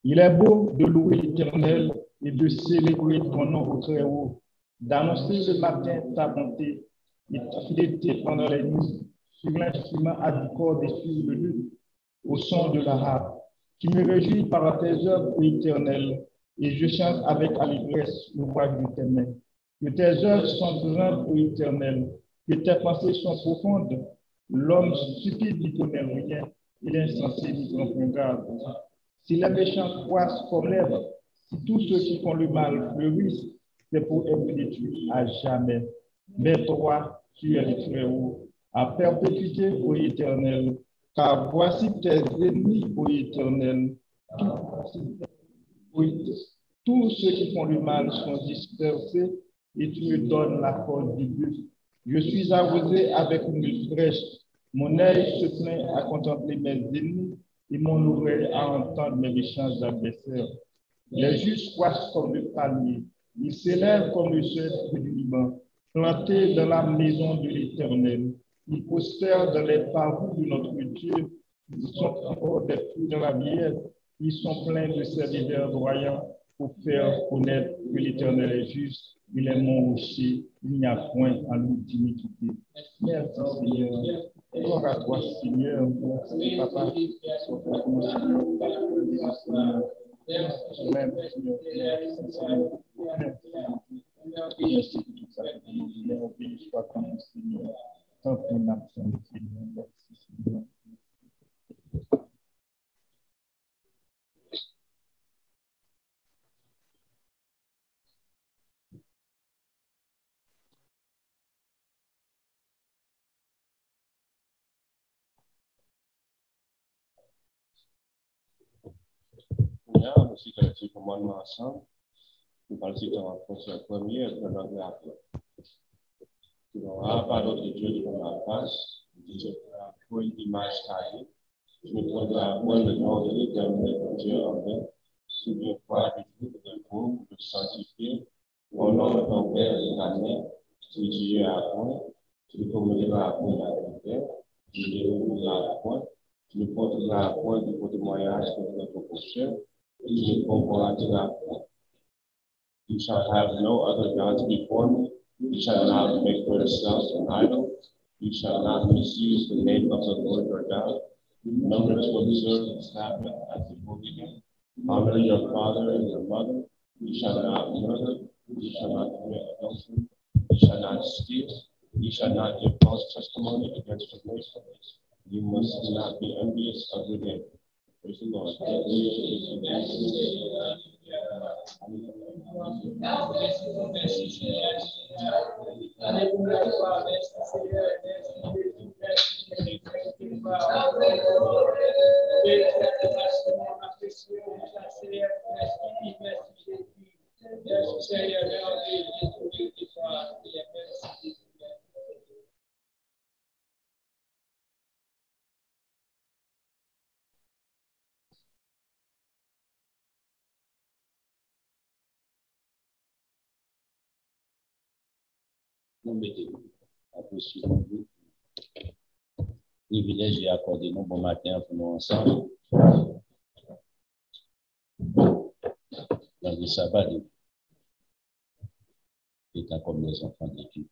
Il est beau de louer l'Éternel et de célébrer ton nom au très haut, d'annoncer le matin ta bonté et ta fidélité pendant les nuits, sur l'instrument à du corps et sur le luth, au son de la harpe, qui me réjouis par tes œuvres, ô Éternel, et je chante avec allégresse l'ouvrage de tes mains. Que tes œuvres sont grandes, ô Éternel, que tes pensées sont profondes. L'homme stupide n'y connaît rien, et l'insensé n'y prend point garde. Si les méchants croissent comme l'herbe, si tous ceux qui font le mal fleurissent, c'est pour être détruits à jamais. Mais toi, tu es le très haut, à perpétuité, ô Éternel, car voici tes ennemis, ô Éternel. Tous ceux qui font le mal sont dispersés et tu me donnes la force du but. Je suis arrosé avec une huile fraîche. Mon œil se plaint à contempler mes ennemis et mon oreille à entendre mes méchants adversaires. Les justes croissent comme le palmier. Ils s'élèvent comme le cèdre du Liban, plantés dans la maison de l'Éternel. Ils prospèrent dans les parcours de notre Dieu. Ils sont encore des fruits dans la vieillesse. Ils sont pleins de serviteurs voyants pour faire connaître que l'Éternel est juste. Il est mon rocher. Il n'y a point à nous d'iniquité. Merci Seigneur. Gloire à toi Seigneur. Merci Papa. Amen. Aussi, tu as fait commandement ensemble. Nous parlons de la fonction première de notre appel. Tu n'auras pas d'autre Dieu pour ma face. Tu feras pour une image taillée. Tu ne prendras point le nom de l'Éternel ton Dieu en vain. Souviens-toi du jour de repos pour te sanctifier. Au nom de ton Père et de ta mère, tu n'utiliseras point. Tu ne commettras point d'adultère. Tu ne dérouleras point. Tu ne porteras point du témoignage contre ton prochain. Tu ne comprometteras point. You shall have no other gods before me. You shall not make for yourself an idol. You shall not misuse the name of the Lord your God. Remember to observe the Sabbath as a holy day. Honor your father and your mother. You shall not murder. You shall not commit adultery. You shall not steal. You shall not give false testimony against your neighbor. You must not be envious of your neighbor. Praise the Lord. Nous mettons à poursuivre. Privilège et accordé nous bon matin pour nous ensemble. Dans le sabbat, étant comme les enfants de Dieu.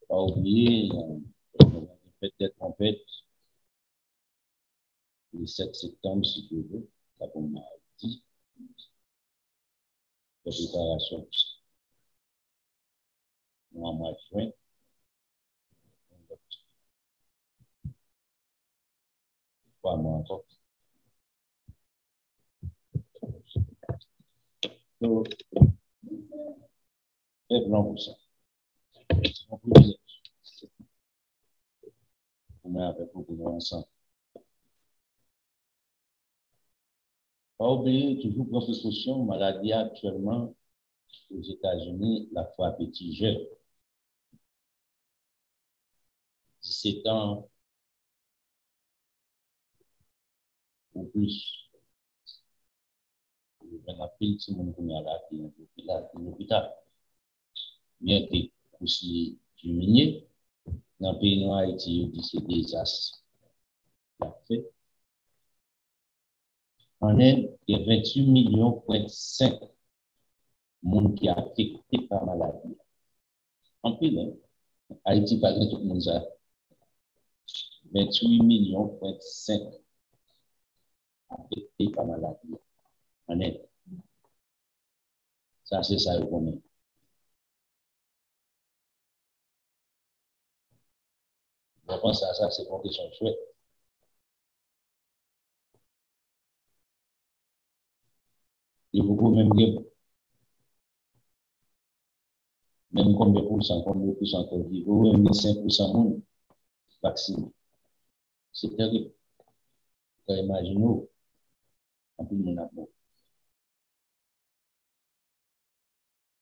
Pas oublier, peut-être en fait, le 7 septembre, si tu veux, comme on m'a dit, la préparation pour ça. En mois de juin, pas moi encore. Donc, c'est blanc pour ça. On peut dire, on met avec vous ensemble. Pas oublier, toujours prendre précaution, maladie actuellement aux États-Unis, la foi petit jeune. 17 ans ou plus. Il y a pile de monde qui est là, l'hôpital. Bien que aussi diminué, dans le pays noir Haïti, il dit c'est désastre. Parfait. En Inde, il y a 28 millions .5 monde qui est affecté par la maladie. En plus, Haïti, pas tout le monde ça. 28 millions .5 affectés par la maladie. En Inde. Ça, c'est ça, vous connaissez. Je pense à ça, c'est une question chouette. Il faut même combien de pourcents, il faut même 5% de monde vacciné. C'est terrible. Vous imaginez, en plus, mon amour.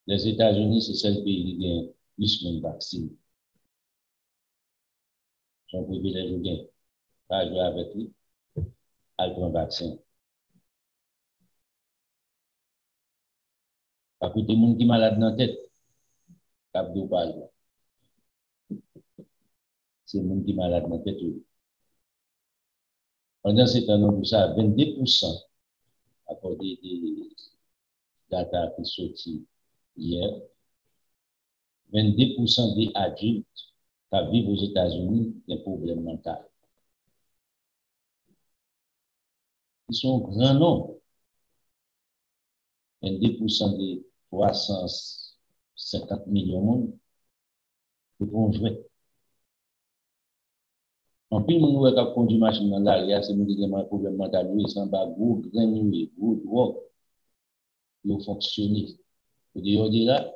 Les États-Unis, c'est celle pays qui a plus de vaccins. Son privilège de gain. Pas jouer avec lui, à prendre vaccin. Pas que tout le monde qui est malade dans la tête, cap de parler. C'est le monde qui est malade dans la tête. Pendant ce temps, tout ça, 22% à cause des data qui sont sortis hier, 22% des adultes qui vivent aux États-Unis ont des problèmes mentaux. Ils sont grand nombre. 22% des 350 millions de monde qui vont jouer. En plus, nous avons un conduit machine dans l'arrière, c'est nous qui avons un problème mental, ils sont pas gros, granulés, gros, drogue, ils fonctionnent. Vous dites là,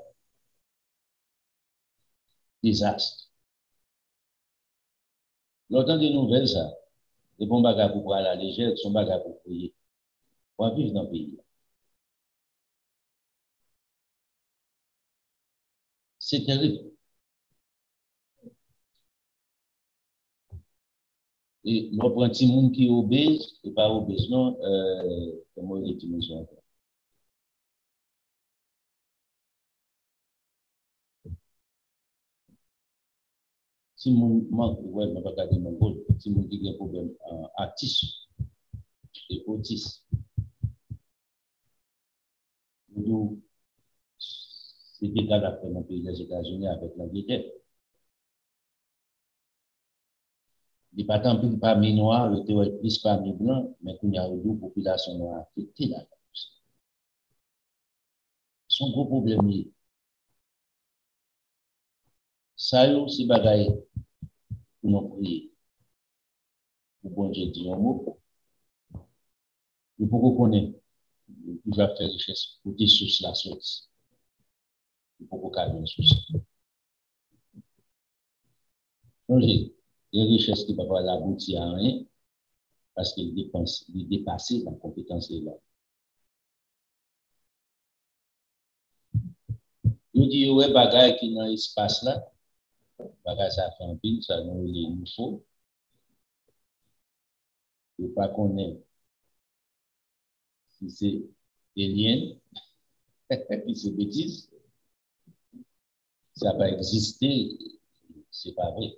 désastre. L'autant des nouvelles, ça, les bons bagages pour aller à la légère, sont bagages pour payer. Pour vivre dans le pays. C'est terrible. Et l'on prend un petit monde qui est obèse, et pas obèse, non, comment il est utilisé encore? Si mon manque, ouais, je ne vais pas garder mon rôle, si mon qui a un problème artiste et autiste, c'est des cas d'après dans le pays des États-Unis avec l'Angleterre. Il n'y a pas tant plus parmi noirs, il y a plus parmi blancs, mais il y a une population noire affectée là. C'est un gros problème. Ça, c'est bagaille pour nous prier. Pour bon Dieu dire un mot. Il faut qu'on connaisse. Il va faire richesse pour des sources la source. Il faut qu'on calme une source. Donc, les richesses qui ne peuvent pas aboutir à rien parce qu'ils dépassent la compétence de l'homme. Nous disons, ouais, bagaille qui dans l'espace là, bagaille ça fait un pile, ça nous faut. Il ne faut pas connaître si c'est alien, si c'est bêtise, ça va exister, c'est pas vrai.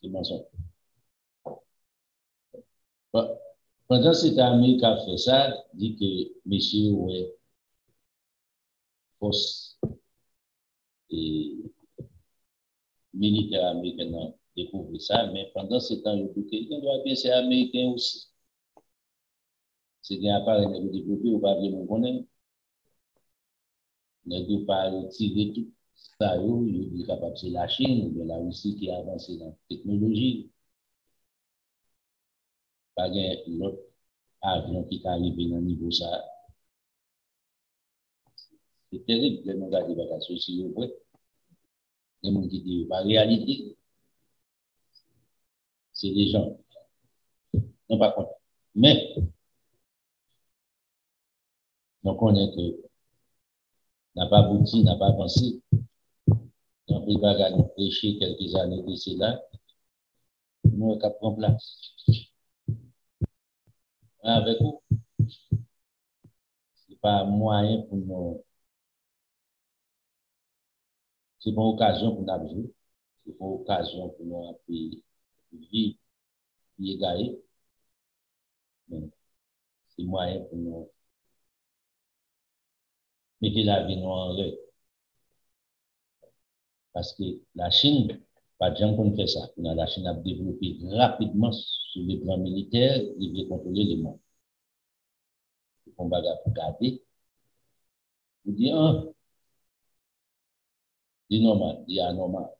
C'est mensonge. Pendant que cet ami qui a fait ça, dit que monsieur, ouais, force et militaire américain a découvert ça, mais pendant ce temps, il dit qu'il doit bien ser américain aussi. C'est un appareil que vous développez, vous ne pouvez pas connaître. Ne doit pas tirer tout ça, il est capable de la Chine, ou la Russie qui a avancé dans la technologie. Pas l'autre avion qui est arrivé dans le niveau ça. C'est terrible, les gens qui ne sont pas aussi vrai. Les gens qui disent la réalité, c'est des gens. Non, pas contre. Mais, on connaît que n'a pas abouti, n'a pas avancé. On peut pas nous prêcher quelques années d'ici là. Nous sommes prendre place. Avec vous, ce n'est pas un moyen pour nous c'est pas une occasion pour nous jouer, c'est pas une occasion pour nous vivre, égarer, mais c'est moyen pour nous mettre la vie en l'air. Parce que la Chine, pas de gens qui fait ça. La Chine a développé rapidement sur le plan militaire, il veut contrôler le monde. On va regarder. Vous dites, c'est normal, c'est anormal.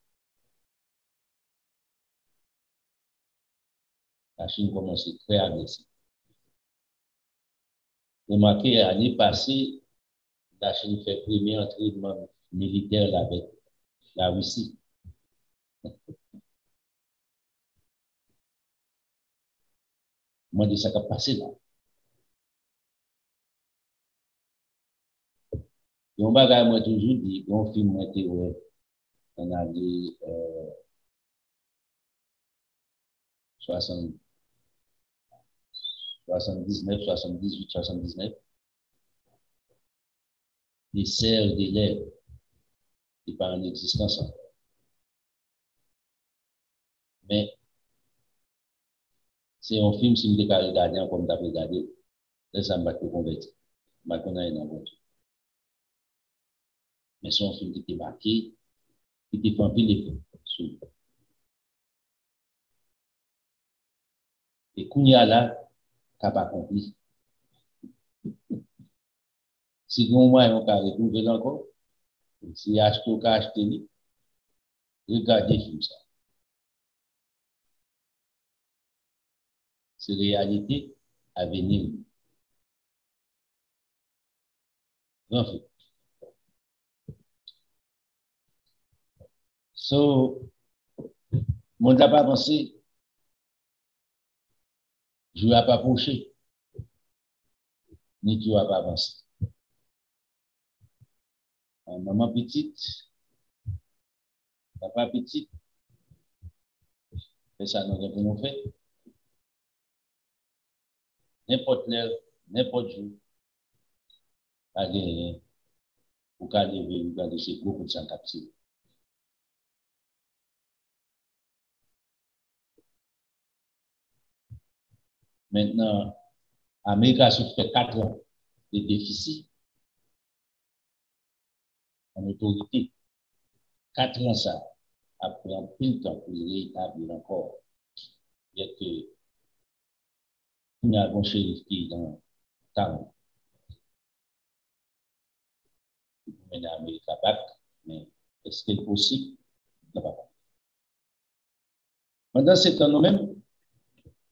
La Chine commence très agressive. Remarquez, l'année passée, la Chine fait premier entraînement militaire avec la Russie. Moi, de ça qui a passé là. Et on va moi toujours dit, on film était on a dit 79, 78, 79. Les serres d'élèves n'est pas en existence encore. Mais c'est un film, si je ne regarder comme tu as regardé, ça m'a converti. Je connais un aventure. Mais c'est un film qui était marqué, qui était fait un peu d'effet. Et Kounia là, tu n'as pas compris. Si vous moi on peut retrouver encore, si acheter ou acheter, regardez le film ça. C'est réalité à venir. Grand film. So, mon n'a pas pensé, je ne vais pas approcher, ni tu ne vas pas avancer. Maman petite, papa petite, c'est ça nous devons faire. N'importe l'heure, n'importe jour, pas gagner, pour qu'à lever, ou qu'à laisser beaucoup de sang captif. Maintenant, l'Amérique a souffert 4 ans de déficit en autorité. 4 ans, ça a pris un peu de temps pour rétablir encore. Il y a que nous avons shérif qui est dans le temps. Pour mener l'Amérique à bac, mais est-ce que c'est possible? Non, pas. Pendant ce temps, nous-mêmes,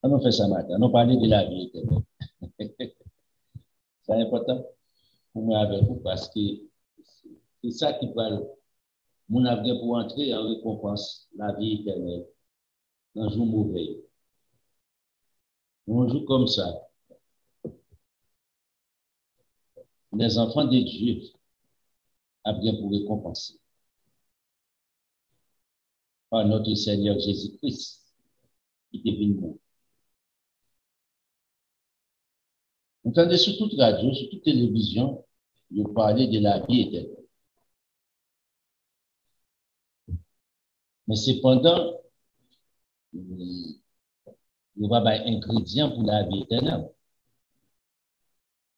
on fait ça matin, on parle de la vie éternelle. C'est important pour moi avec vous parce que c'est ça qui parle. Mon avenir pour entrer en récompense la vie éternelle dans un jour mauvais. Un jour comme ça, les enfants de Dieu ont bien pour récompenser par notre Seigneur Jésus-Christ qui est venu nous. Vous entendez sur toute radio, sur toute télévision, je parlais de la vie éternelle. Mais cependant, il y aura un ingrédient pour la vie éternelle.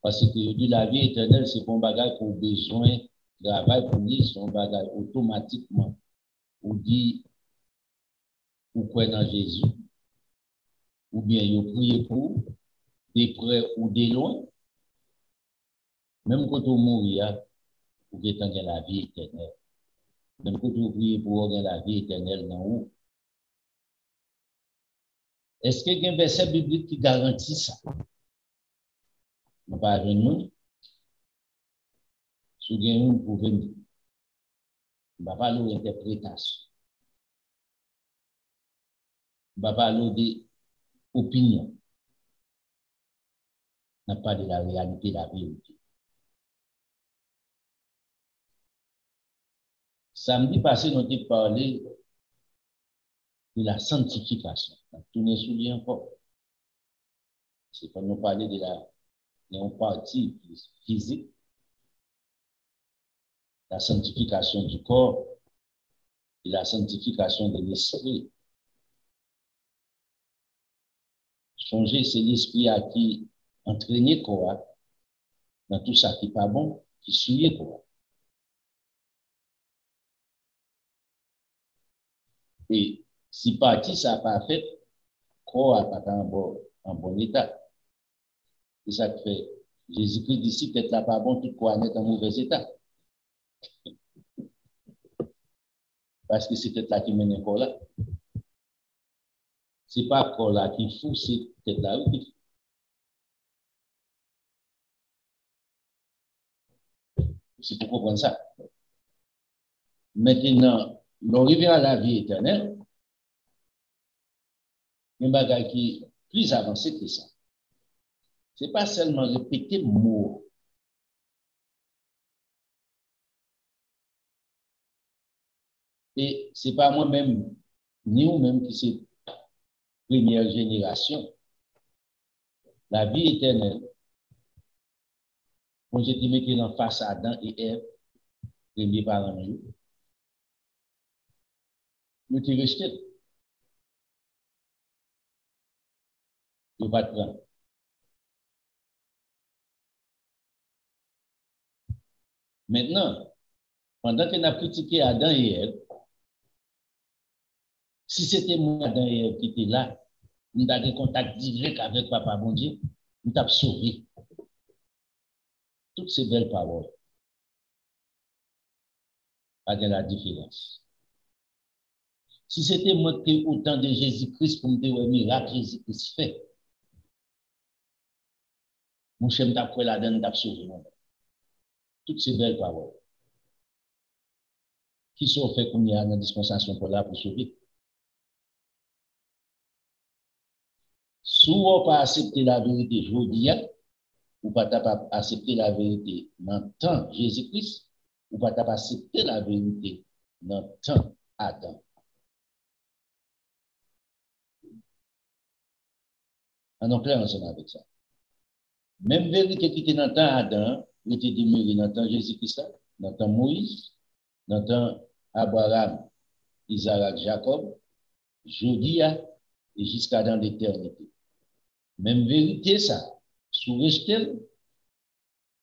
Parce que la vie éternelle, c'est un bagage qu'on a besoin de travail pour nous, c'est un bagage automatiquement. On dit, ou croire dans Jésus, ou bien vous priez pour, de près ou de loin. Même quand on mourir, vous pouvez attendre la vie éternelle. Même quand vous priez pour avoir la vie éternelle dans vous. Est-ce qu'il y a un verset biblique qui garantit ça? Nous pas venir. Si vous avez une pour venir. On ne va pas parler d'interprétation. On ne va pas parler d'opinion. On n'a pas de la réalité, la vérité. Samedi passé, nous avons parlé de la sanctification. On a tourné sur lui encore. C'est quand nous parler de la partie physique, la sanctification du corps, et la sanctification de l'esprit. Changer, c'est l'esprit à qui entraîner quoi dans tout ça qui n'est pas bon, qui suit quoi. Et si partie ça n'a pas fait, quoi n'a pas en bon état. C'est ça que fait. Jésus-Christ d'ici, peut-être là pas bon, tout quoi est en mauvais état. Parce que c'est peut-être là qui mène un corps là. Ce n'est pas corps là qui fout, c'est peut-être là où qui fout. C'est pour comprendre ça. Maintenant, l'on revient à la vie éternelle. Un bagage qui est plus avancé que ça. Ce n'est pas seulement répéter mots. Et ce n'est pas moi-même, ni vous-même qui c'est première génération. La vie éternelle, quand j'ai dit mettre en face à Adam et Ève, premier parents, nous t'ai rejeté. Je ne vais pas te prendre. Maintenant, pendant qu'on a critiqué Adam et Ève, si c'était moi, Adam et Ève, qui était là, nous avons des contacts directs avec Papa Bon Dieu, nous avons sauvé. Toutes ces belles paroles. Pas de la différence. Si c'était moi qui ai autant de Jésus-Christ pour me dire un miracle, Jésus-Christ fait. Mon cher m'a pris la donne, m'a sauvé. Toutes ces belles paroles. Qui sont faites comme il y a dans la dispensation pour là pour sauver. Si on n'a pas accepté la vérité, je vous dis, ou pas accepter la vérité dans le temps Jésus-Christ, ou pas accepter la vérité dans le temps Adam. On est clair ensemble avec ça. Même vérité qui était dans le temps Adam, il était demeuré dans le temps Jésus-Christ, dans le temps Moïse, dans le temps Abraham, Isaac, Jacob, Jodia, et jusqu'à dans l'éternité. Même vérité, ça, sous rejeté,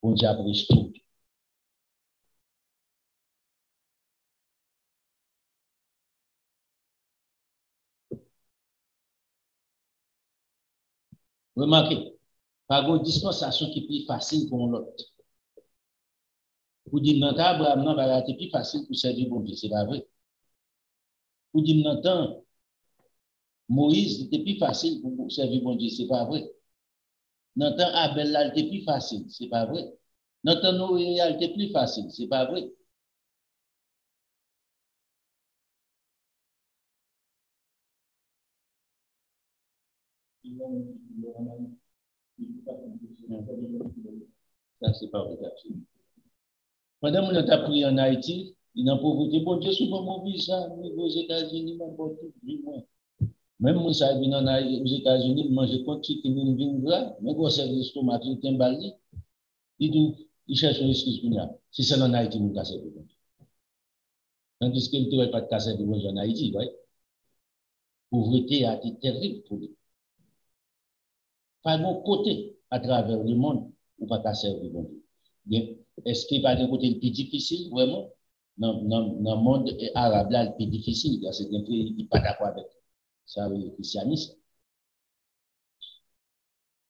on dit après tout. Remarquez, pas une dispensation qui est plus facile pour l'autre. Vous dites, dans Abraham, non, c'est plus facile pour servir bon Dieu, c'est pas vrai. Vous dites, dans Moïse, c'était plus facile pour servir bon Dieu, c'est pas vrai. Dans Abel, là, c'était plus facile, c'est pas vrai. Dans Noé, c'était plus facile, c'est pas vrai. Ça, c'est pas vrai. Pendant que nous avons pris en Haïti, il n'a pas voté, bon Dieu, souvent mon visa, aux États-Unis, mon bon tout, du moins. Même moi, ça vient aux États-Unis, manger contre chicken, une vigne là, mais quand c'est le stomac, il est emballé, il cherche une excuse pour nous. Si c'est en Haïti, nous cassons le bon Dieu. Tandis qu'il ne peut pas casser le bon Dieu en Haïti, oui. Pauvreté a été terrible pour lui. Par mon côté, à travers le monde, on ne peut pas casser le bon Dieu. Est-ce qu'il va de côté le plus difficile, vraiment? Dans le monde arabe, là, le plus difficile, c'est qu'il n'est pas d'accord avec ça, le christianisme.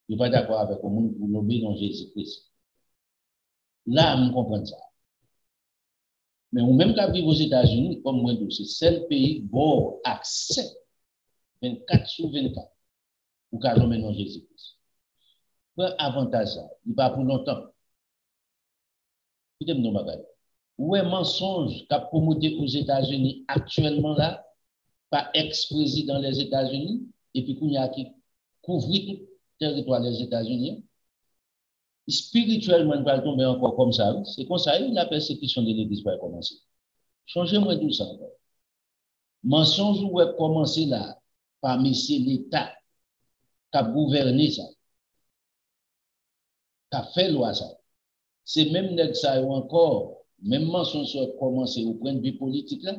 Il n'est pas d'accord avec le monde pour nommer dans Jésus-Christ. Là, on comprend ça. Mais ou même quand vivre aux États-Unis, comme moi, c'est le pays bon accès 24 sur 24 pour qu'on nommer dans Jésus-Christ. Quel avantage ça? Il n'est pas pour longtemps. Où est mensonge qu'a promoté aux États-Unis actuellement là, par ex-président des États-Unis, et puis qu'il y a qui couvre tout le territoire des États-Unis. Spirituellement, il va tomber encore comme ça. C'est comme ça que la persécution de l'Église va commencer. Changez-moi tout ça. Mensonge où est commencé là, par messieurs l'État, qui a gouverné ça, qui a fait loi ça. C'est même ça encore, même mensonge qui a commencé au point de vue politique là,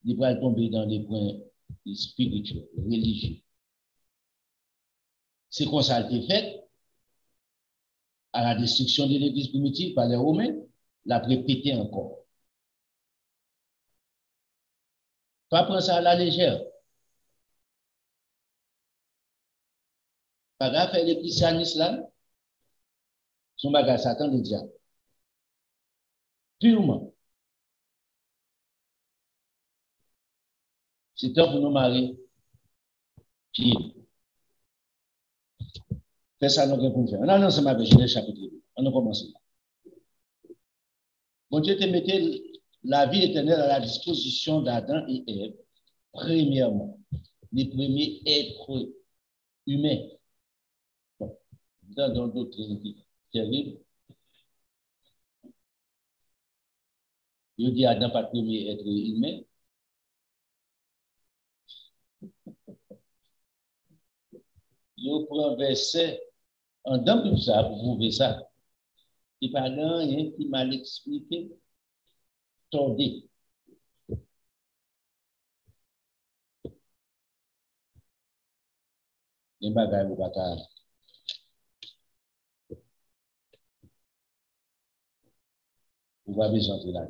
il va tomber dans les points spirituels, religieux. C'est comme ça a été fait à la destruction de l'Église primitive par les Romains, l'a répété encore. Pas prendre ça à la légère. Pas grave, faire les christianistes là, son bagage Satan le diable. Purement. C'est temps pour nous marier. Puis, fais ça, nous pour faire. Non, c'est ma Genèse chapitre 2. On a commencé. Bon Dieu te mettait la vie éternelle à la disposition d'Adam et Ève, premièrement, les premiers êtres humains. Bon, dans d'autres terribles, je dis Adam pas premier être humain. Je prends un verset en dans tout ça pour prouver ça. Il n'y a pas rien qui m'a expliqué. Tordé. Les bagages ou bagages. Vous va besoin de là.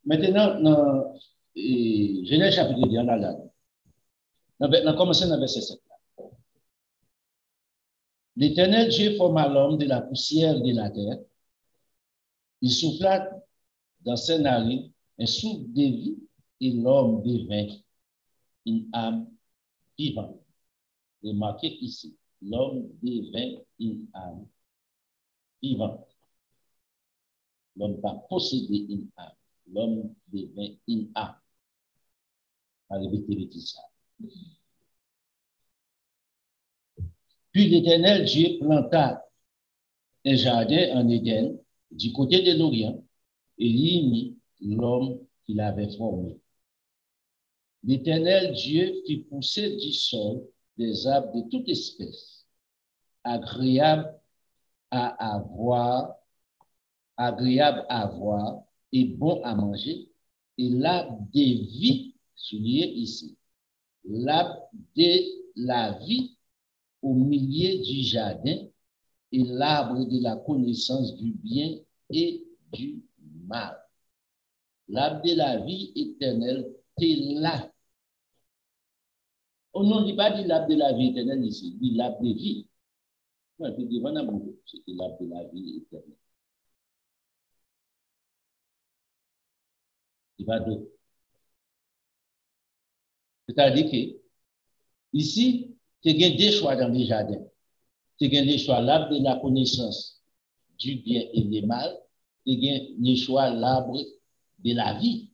Maintenant, dans Genèse chapitre 2, on a là. On a commencé dans verset 7. L'Éternel Dieu forma l'homme de la poussière de la terre. Il souffla dans ses narines un souffle de vie et l'homme devint une âme vivante. Remarquez ici, l'homme devint une âme vivante. L'homme va posséder une âme. L'homme devint une âme. On va répéter ça. Puis l'Éternel Dieu planta un jardin en Éden du côté de l'Orient et y mit l'homme qu'il avait formé. L'Éternel Dieu fit pousser du sol des arbres de toute espèce, agréables à voir et bon à manger, et l'arbre de vie, souligné ici, l'arbre de la vie au milieu du jardin et l'arbre de la connaissance du bien et du mal. L'arbre de la vie éternelle est là. On ne dit pas de l'arbre de la vie éternelle ici, dit l'arbre de vie. C'était l'arbre de la vie éternelle. C'est pas d'autre. C'est-à-dire que ici, tu as des choix dans les jardins. Tu as des choix l'arbre de la connaissance du bien et du mal. Tu as des choix l'arbre de la vie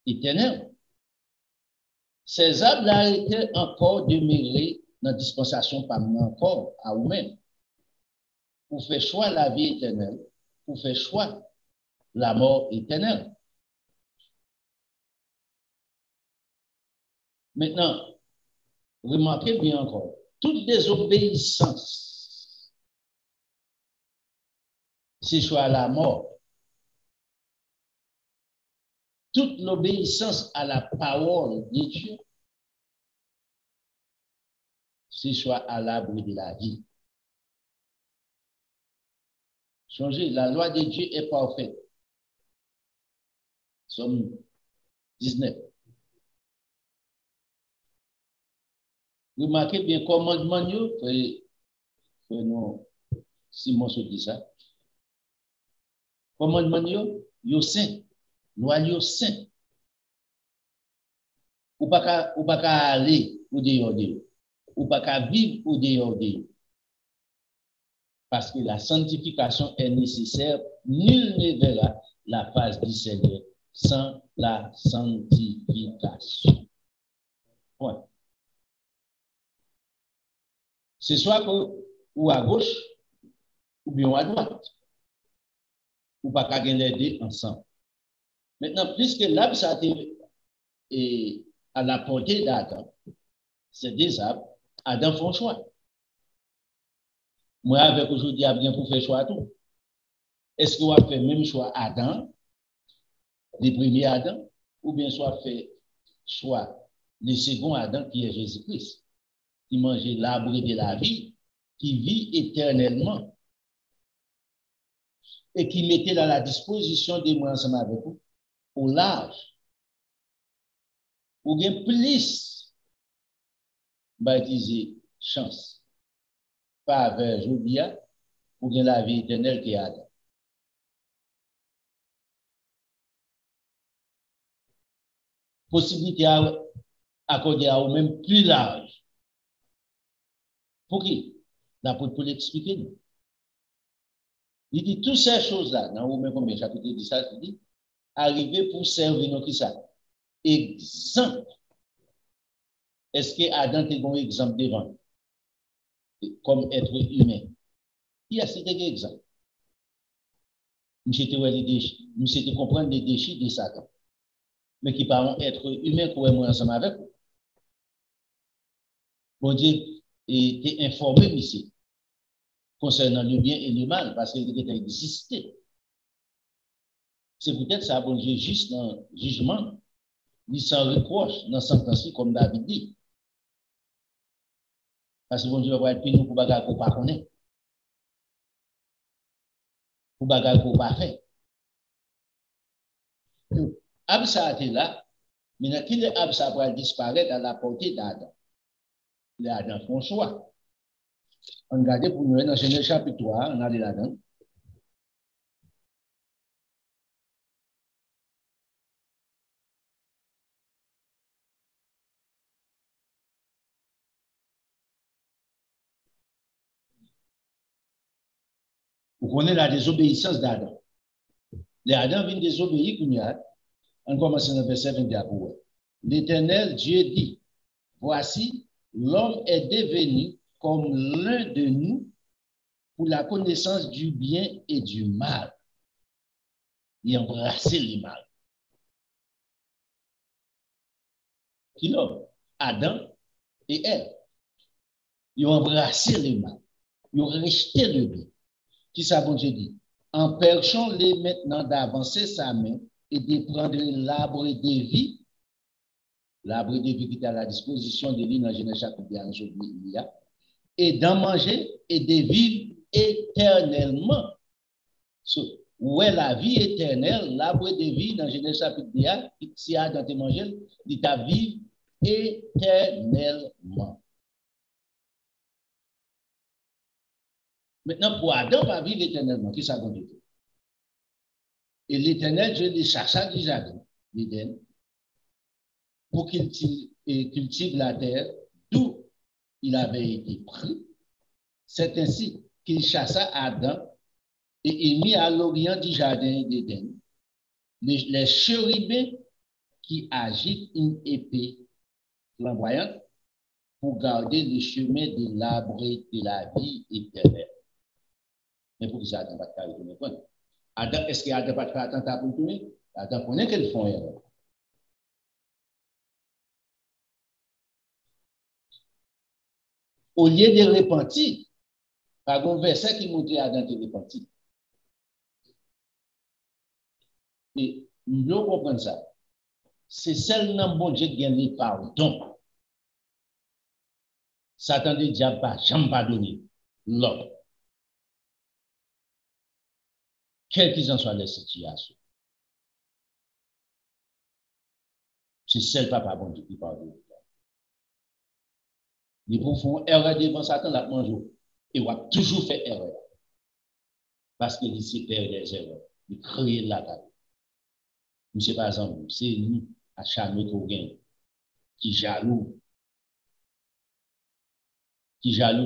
éternelle. Ces arbres-là étaient encore demeurés dans la dispensation parmi encore à vous-même. Pour faire choix la vie éternelle, pour faire choix la mort éternelle. Maintenant, remarquez bien encore, toute désobéissance, c'est choix la mort. Toute l'obéissance à la parole de Dieu, c'est choix à l'arbre de la vie. Changer, la loi de Dieu est parfaite. Somme 19. Remarquez bien, commandement, non, Simon se dit ça. Commandement, yo saint. Loi yo saint. Ou pas qu'à aller ou dehors de ou pas qu'à vivre ou dehors de parce que la sanctification est nécessaire. Nul ne verra la face du Seigneur sans la sanctification. Point. C'est soit ou à gauche ou bien à droite. Ou pas qu'à gagner les deux ensemble. Maintenant, puisque l'arbre, ça est à la portée d'Adam, c'est des arbres, Adam font choix. Moi, avec aujourd'hui, bien pour faire choix tout. Est-ce qu'on va faire le même choix Adam les premiers Adam, ou bien soit le second Adam qui est Jésus-Christ, qui mangeait l'arbre de la vie, qui vit éternellement, et qui mettait dans la disposition de moi ensemble avec vous, au large, ou bien plus, baptisé chance, pas vers Jodia, ou bien la vie éternelle qui est Adam. Possibilité accordée à vous même plus large. Pour qui? L'apôtre pour l'expliquer nous. Il dit toutes ces choses-là, dans Romains combien chapitre 10, ça dit, arriver pour servir nous qui ça? Exemple. Est-ce que Adam est un exemple devant comme être humain? Il y a cet exemple. Nous c'était comprendre les déchets de Satan. Mais qui parlent être humain pour moi ensemble avec vous. Bon Dieu était informé ici concernant le bien et le mal parce qu'il était existé. C'est peut-être ça, bon Dieu, juste dans le jugement, il s'en reproche dans la sentence comme David dit. Parce que bon Dieu va être puni pour bagarre qu'on ne connaît pas. Pour bagarre qu'on ne fait pas. Absa était là, mais qui le Absa va disparaître à la portée d'Adam. Les Adam font choix. On regarde pour nous dans Genèse chapitre 3, on a là-dedans. Vous connaissez la désobéissance d'Adam. Les Adam viennent désobéir, on commence dans le verset 21 pour l'Éternel Dieu dit, voici, l'homme est devenu comme l'un de nous pour la connaissance du bien et du mal. Il embrassait le mal. Qui l'homme? Adam et Ève. Ils ont embrassé le mal. Ils ont rejeté le bien. Qui ça, bon Dieu dit? Empêchons-les maintenant d'avancer sa main et de prendre l'arbre de vie. L'arbre de vie qui est à la disposition de lui dans Genèse chapitre 1, et d'en manger et de vivre éternellement. Où est la vie éternelle, l'arbre de vie dans Genèse chapitre 1, si Adam te manger, il t'a vivre éternellement. Maintenant, pour Adam, va vivre éternellement. Qui ça va dire? Et l'Éternel, Dieu les chercha du jardin, l'Éden, pour qu'il cultive la terre d'où il avait été pris. C'est ainsi qu'il chassa Adam et mit à l'orient du jardin d'Éden les chérubins qui agitent une épée flamboyante pour garder le chemin de l'arbre de la vie éternelle. Mais pour que ça, Adam va faire le point. Adam, est-ce qu'Adam va faire attentat pour tourner? Adam connaît qu'elles font erreur. Au lieu de repentir, par un verset qui montre Adam de repentir. Et nous devons comprendre ça. C'est seulement bon Dieu qui gagne pardon. Satan ne dit pas, jamais pardonner l'homme. Quelles qu'en soient les situations. C'est seul papa bon Dieu qui pardonne. Les profonds erreur devant Satan la mange et on a toujours fait erreur. Parce qu'il sait faire des erreurs. Il crée la table. Nous, c'est pas exemple, c'est nous, à chaque notre gain, qui jaloux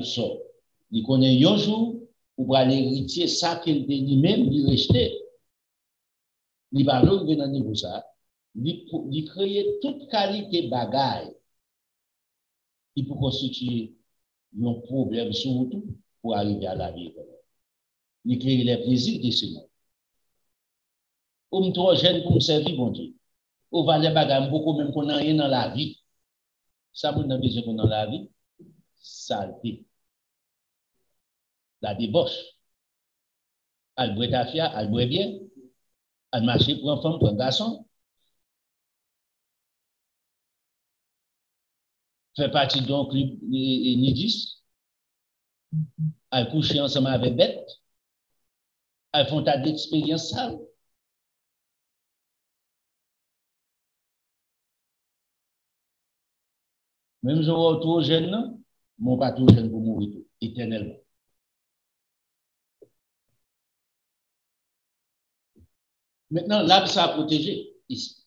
sort. Il connaît un jour, pour aller hériter ça qu'il dit lui-même, il rejeter. Il va revenir dans le niveau ça. Il crée toute qualité bagaille qui peut constituer un problème surtout pour arriver à la vie. Il crée les plaisirs de ce monde. On est trop jeune pour me servir, bon Dieu. On va les bagages beaucoup même qu'on n'a rien dans la vie. Ça, vous avez besoin dans la vie. Saleté. La débauche. Elle boit ta fia, elle boit bien. Elle marcher pour un femme, pour un garçon. Fait partie d'un club nudiste. Elle coucher ensemble avec bête. Elles font tas d'expériences sales. Même si on est trop jeune, mais pas trop jeune pour mourir éternellement. Maintenant, l'arbre, ça a protégé ici.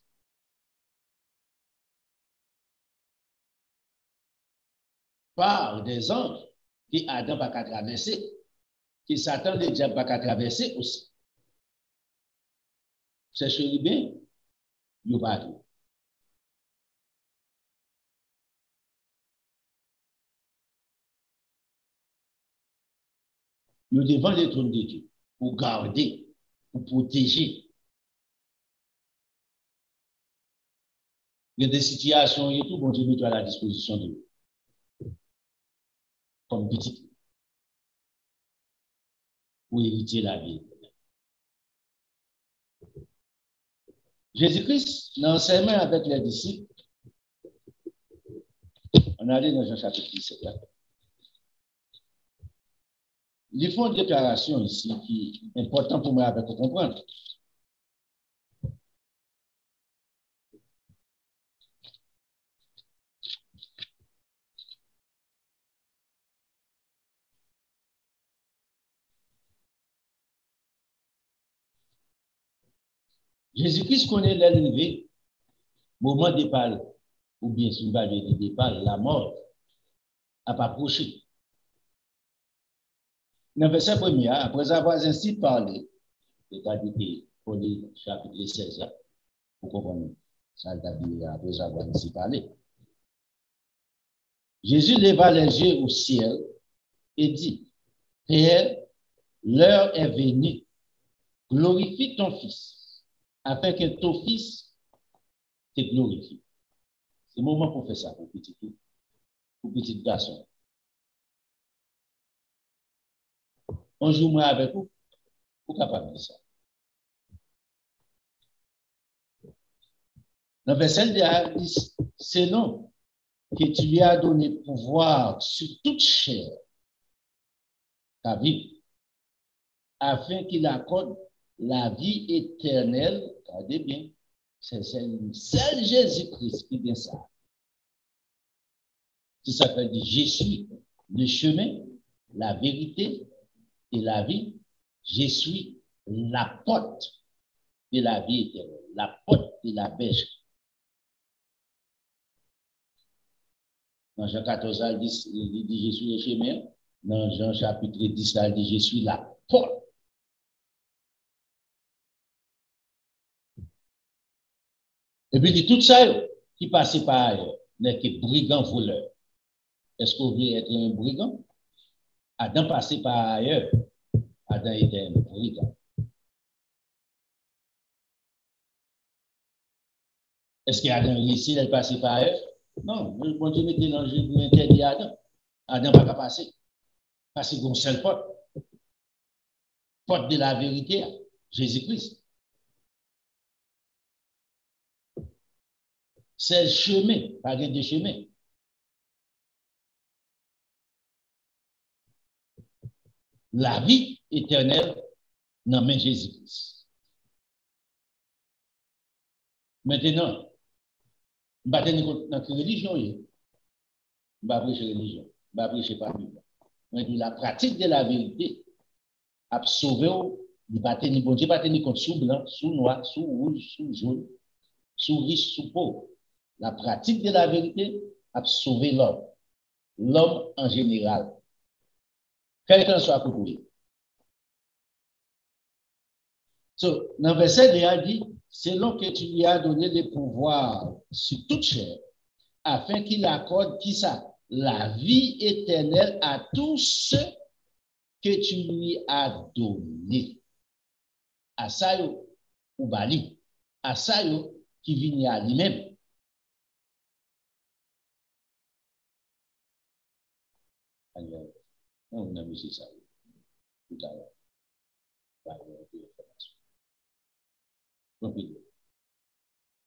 Par des anges qui Adam n'a pas traverser, qui Satan, le diable, n'a pas traverser aussi. C'est chérubin, il n'y a pas tout. Nous devons les trônes de Dieu pour garder, pour protéger. Il y a des situations et tout, bon Dieu met à la disposition de nous. Comme petit. Pour éviter la vie. Jésus-Christ, dans l'enseignement avec les disciples, on allait dans Jean chapitre 17. Là. Ils font une déclaration ici qui est importante pour moi avec vous comprendre. Jésus-Christ connaît l'arrivée, moment de départ, ou bien si on va dire départ, la mort a pas approché. Dans le verset 1er, après avoir ainsi parlé, c'est-à-dire pour le chapitre 16, là, pour comprendre, ça c'est-à-dire après avoir ainsi parlé. Jésus leva les yeux au ciel et dit, Père, l'heure est venue, glorifie ton Fils, afin que ton Fils te glorifie. C'est le moment pour faire ça, pour petit garçon. On joue moi avec vous, vous capable de ça. Dans le verset 10, c'est non que tu lui as donné pouvoir sur toute chair, ta vie, afin qu'il accorde la vie éternelle. Regardez bien, c'est seul Jésus-Christ qui dit ça. C'est ça qu'il dit, je suis le chemin, la vérité et la vie. Je suis la porte de la vie éternelle, la porte de la berge. Dans Jean 14, il dit, je suis le chemin. Dans Jean chapitre 10, il dit, je suis la porte. Et puis, il dit, tout ça qui passait par ailleurs n'est que brigand voleur. Est-ce qu'on veut être un brigand? Adam passait par ailleurs. Adam était un brigand. Est-ce qu'Adam réussit de passer par ailleurs? Non, le bon Dieu mettait dans l'interdit Adam. Adam n'a pas passé. Parce qu'il y a une seule porte. Porte de la vérité, Jésus-Christ. C'est le chemin, pas de chemin. La vie éternelle dans main Jésus-Christ. Maintenant, je ne vais pas dans notre religion. Je ne vais pas prêcher religion. Je ne vais pas prêcher par Bible. Mais la pratique de la vérité a sauvé, il va tenir bon Dieu, va tenir compte sous blanc, sous noir, sous rouge, sous jaune, sous riche, sous pauvre. La pratique de la vérité a sauvé l'homme. L'homme en général. Quelqu'un soit coupé. So, dans le verset, il a dit, selon que tu lui as donné le pouvoir sur toute chair, afin qu'il accorde qui ça? La vie éternelle à tous ceux que tu lui as donné. À ça, ou bali. À ça, qui vient à lui-même. Alors, on a mis ça tout à l'heure. Donc,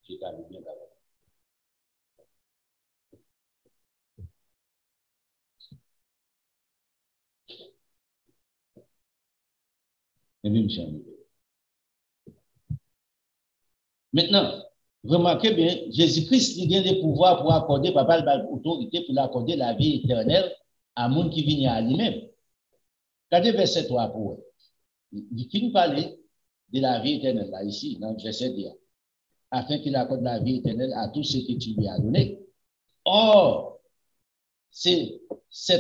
j'ai bien d'abord. Et bien, maintenant, remarquez bien, Jésus-Christ il a des pouvoirs pour accorder, papa l'autorité pour l'accorder la vie éternelle à monde qui vient à lui-même. Regardez verset 3 pour eux. Il finit par parler de la vie éternelle là, ici, dans le verset 10, afin qu'il accorde la vie éternelle à tous ceux que tu lui as donnés. Or, c'est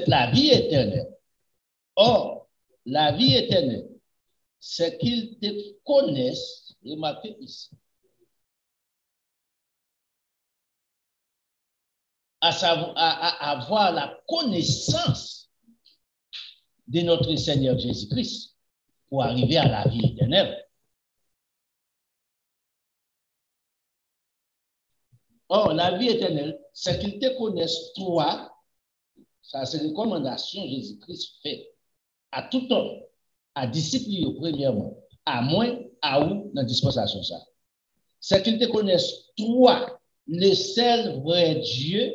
la vie éternelle. Or, la vie éternelle, c'est qu'ils te connaissent, remarquez ici, à avoir la connaissance de notre Seigneur Jésus-Christ pour arriver à la vie éternelle. Or, la vie éternelle, c'est qu'ils te connaissent, toi, ça c'est une recommandation que Jésus-Christ fait à tout homme, à disciples premièrement, à moins, à où dans la dispensation ça. C'est qu'ils te connaissent, toi, le seul vrai Dieu,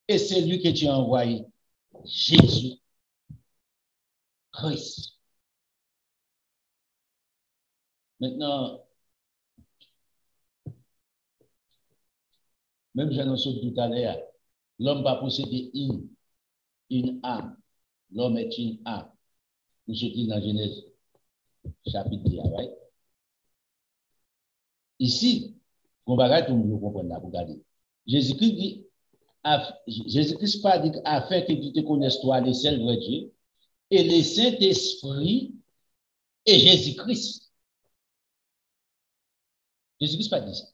et c'est lui que tu as envoyé, Jésus-Christ. Maintenant, même j'annonçais tout à l'heure, l'homme va posséder une âme. L'homme est une âme. Nous sommes dans Genèse, chapitre 10, right? Ici, on va comprendre là, regardez. Jésus-Christ dit, Jésus-Christ pas dit afin que tu te connaisses toi, le seul vrai Dieu, et le Saint-Esprit et Jésus-Christ. Jésus-Christ pas dit ça.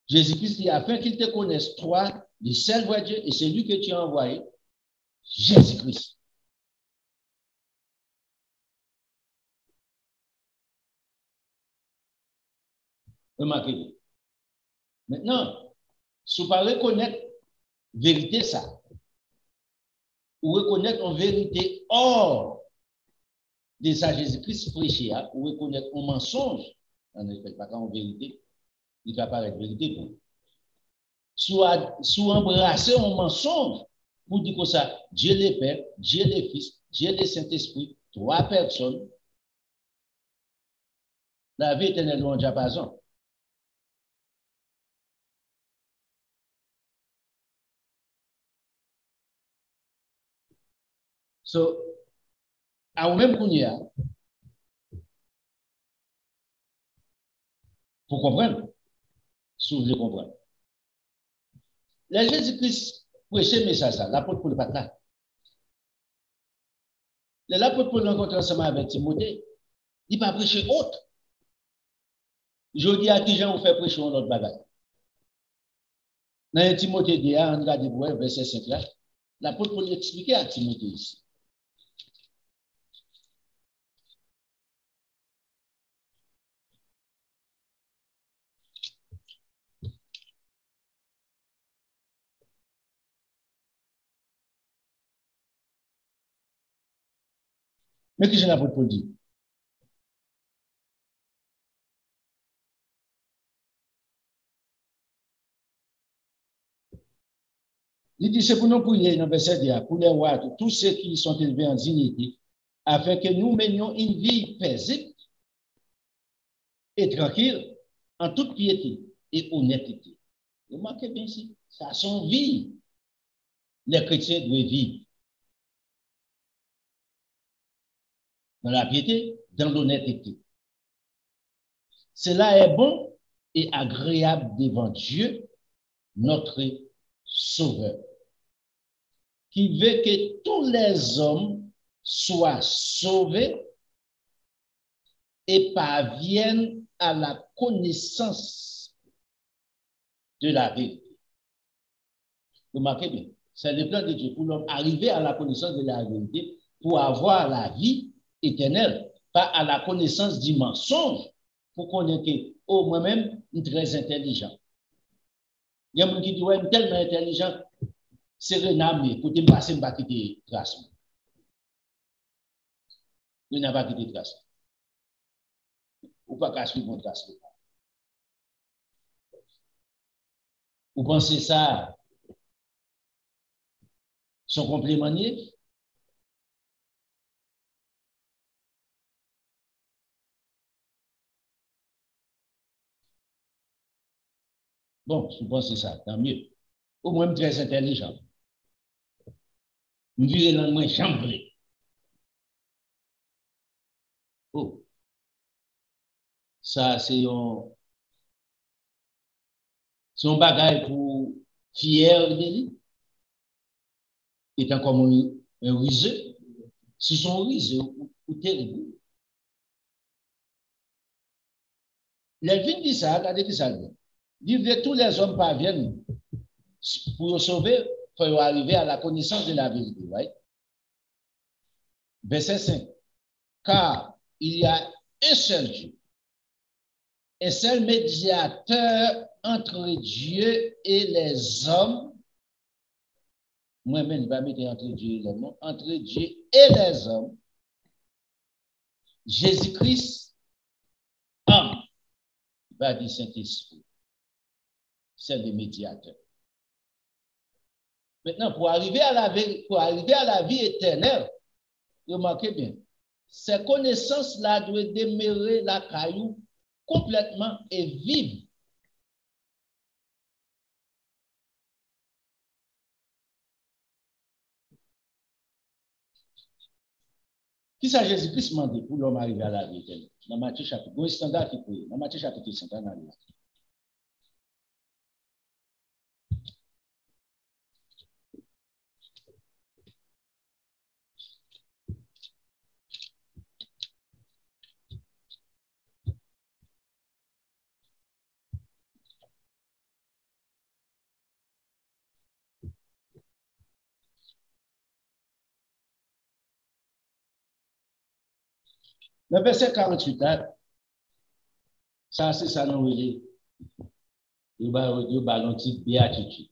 Jésus-Christ dit afin qu'il te connaisse toi, le seul vrai Dieu, et c'est lui que tu as envoyé, Jésus-Christ. Remarquez bien. Maintenant, si vous parlez reconnaître vérité ça, ou reconnaître en vérité hors de ça Jésus-Christ prêché, ou reconnaître un mensonge, en effet, pas en vérité, il va paraître vérité pour vous. Soit embrasser un mensonge pour dire que ça, Dieu le Père, Dieu le Fils, Dieu le Saint-Esprit, trois personnes, la vie éternelle en diapason. So, à vous-même qu'on y a, pour comprendre, si vous voulez comprendre. Le Jésus-Christ prêchait le message, l'apôtre Paul pas là. L'apôtre Paul rencontre ensemble avec Timothée, il n'a pas prêché autre. Je dis à qui gens vous fait prêcher un autre bagage. Dans Timothée 2, on regarde verset 5 là, l'apôtre Paul expliquait à Timothée ici. Mais qu'est-ce que l'apôtre Paul dit? Il dit, c'est pour nous prier, dans verset 10, pour les rois, tous ceux qui sont élevés en dignité, afin que nous menions une vie paisible et tranquille, en toute piété et honnêteté. Remarquez bien ici, ça son vie. Les chrétiens doivent vivre dans la piété, dans l'honnêteté. Cela est bon et agréable devant Dieu, notre Sauveur, qui veut que tous les hommes soient sauvés et parviennent à la connaissance de la vérité. Remarquez bien, c'est le plan de Dieu pour l'homme arriver à la connaissance de la vérité pour avoir la vie éternelle, pas à la connaissance du mensonge pour connaître que, oh, moi-même, je suis très intelligent. Il y a des gens qui disent, ouais, tellement intelligent, c'est renamé, pour te passer, je ne vais pas quitter trace. Il n'a pas quitté trace. Ou pas qu'à suivre mon trace. Vous pensez ça, son complément nier? Bon, je pense que c'est ça, tant mieux. Au moins, très intelligent. Nous disons dans le moins chambré. Oh, ça, c'est un bagage pour fier de lui. Étant comme un riseux. Ce sont riseux ou terribles. Les vignes disent ça, regardez qui ça dit. Dit tous les hommes parviennent pour sauver, il faut arriver à la connaissance de la vérité. Right? Verset 5. Car il y a un seul Dieu, un seul médiateur entre Dieu et les hommes. Moi-même, je vais mettre entre Dieu et les hommes. Entre Dieu et les hommes. Jésus-Christ, homme, va dire Saint-Esprit. C'est le médiateur. Maintenant, pour arriver à la vie éternelle, remarquez bien, ces connaissances-là doivent demeurer la caillou complètement et vive. Qui ça Jésus-Christ m'a dit pour l'homme arriver à la vie éternelle? Dans Matthieu chapitre, bon standard qui peut, dans Matthieu chapitre 5, dans la vie. Le verset 48, ça c'est ça nous dit. Il va un petit béatitude.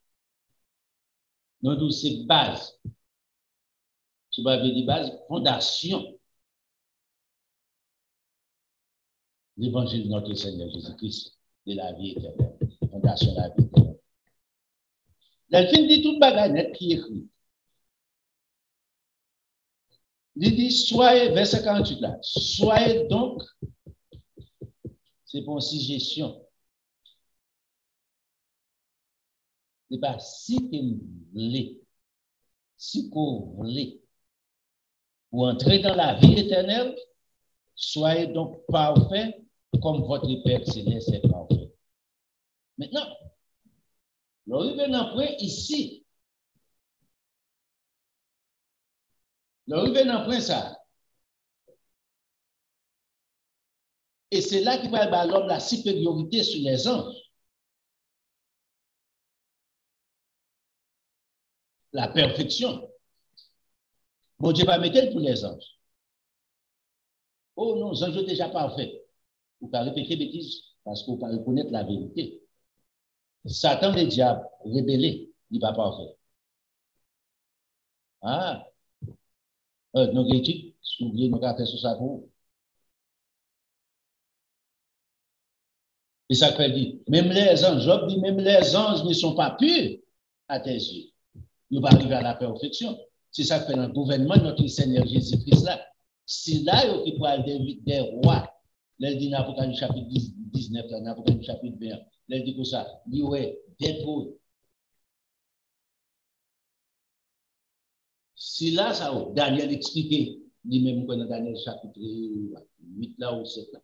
Nous c'est base. Tu vas dire base, fondation. L'évangile de notre Seigneur Jésus-Christ de la vie éternelle. Fondation de la vie éternelle. La fin dit tout bagage qui est écrit. Il dit, soyez, verset 48 là, soyez donc, c'est pour une suggestion. C'est pas si vous voulez, si vous voulez, pour entrer dans la vie éternelle, soyez donc parfaits comme votre Père Céleste est parfait. Maintenant, le revenant après ici, le revenant après ça, et c'est là qu'il va avoir l'homme la supériorité sur les anges. La perfection. Bon Dieu va mettre pour les anges. Oh non, les anges sont déjà parfaits. Vous ne pouvez pas répéter bêtises parce que vous ne pouvez pas reconnaître la vérité. Satan, le diable, rébellé, il n'est pas parfait. Ah, nos études, si vous voulez, nous avons fait sur ça pour vous. Et ça fait dire, même les anges, Job dit, même les anges ne sont pas purs à tes yeux. Nous va arriver à la perfection. C'est ça que fait le gouvernement de notre Seigneur Jésus-Christ là. C'est là qu'il peut aller des rois. Là, il dit dans l'Apocalypse chapitre 19, dans l'Apocalypse chapitre 20, là, il dit comme ça, il dit, ouais, des trônes. C'est là, ça, Daniel expliqué, lui-même, dans Daniel chapitre 8 là ou 7 là.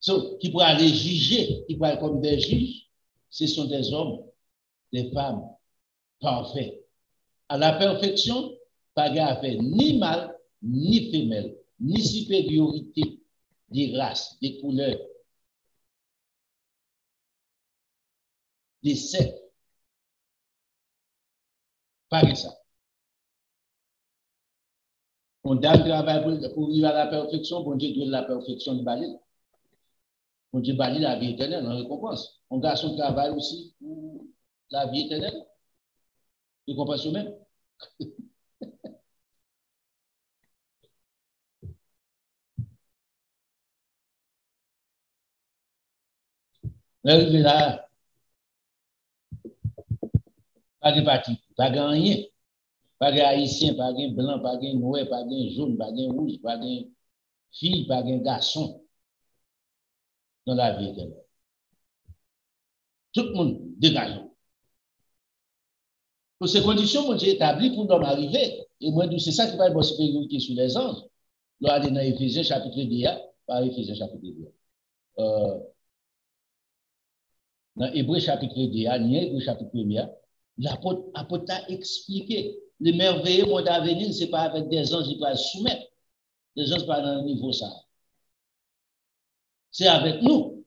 So, qui pourrait aller juger, qui pourrait aller comme des juges, ce sont des hommes, des femmes parfaits. À la perfection, pas de faire ni mâle, ni femelle, ni supériorité des races, des couleurs, des sectes. Pas de ça. On donne travail pour arriver à la perfection, bon Dieu donne la perfection de Balil. Bon Dieu bâtit la vie éternelle en récompense. Un garçon travaille aussi pour la vie éternelle. Récompense même. Arrivé là, pas de parti, pas de rien. Pas de haïtien, pas de blanc, pas de noir, pas de jaune, pas de rouge, pas de fille, pas de garçon dans la vie éternelle. Tout le monde dégage. Pour ces conditions, mon Dieu établi pour l'homme arriver. Et moi, c'est ça qui va être supériorité sur les anges. Là, aller dans Éphésiens chapitre 2, par Éphésiens chapitre 2. Dans Hébreu chapitre 2, Hébreu chapitre 1, l'apôtre a expliqué le merveilleux monde à venir, ce n'est pas avec des anges qui vont soumettre. Les anges pas dans le niveau ça. C'est avec nous,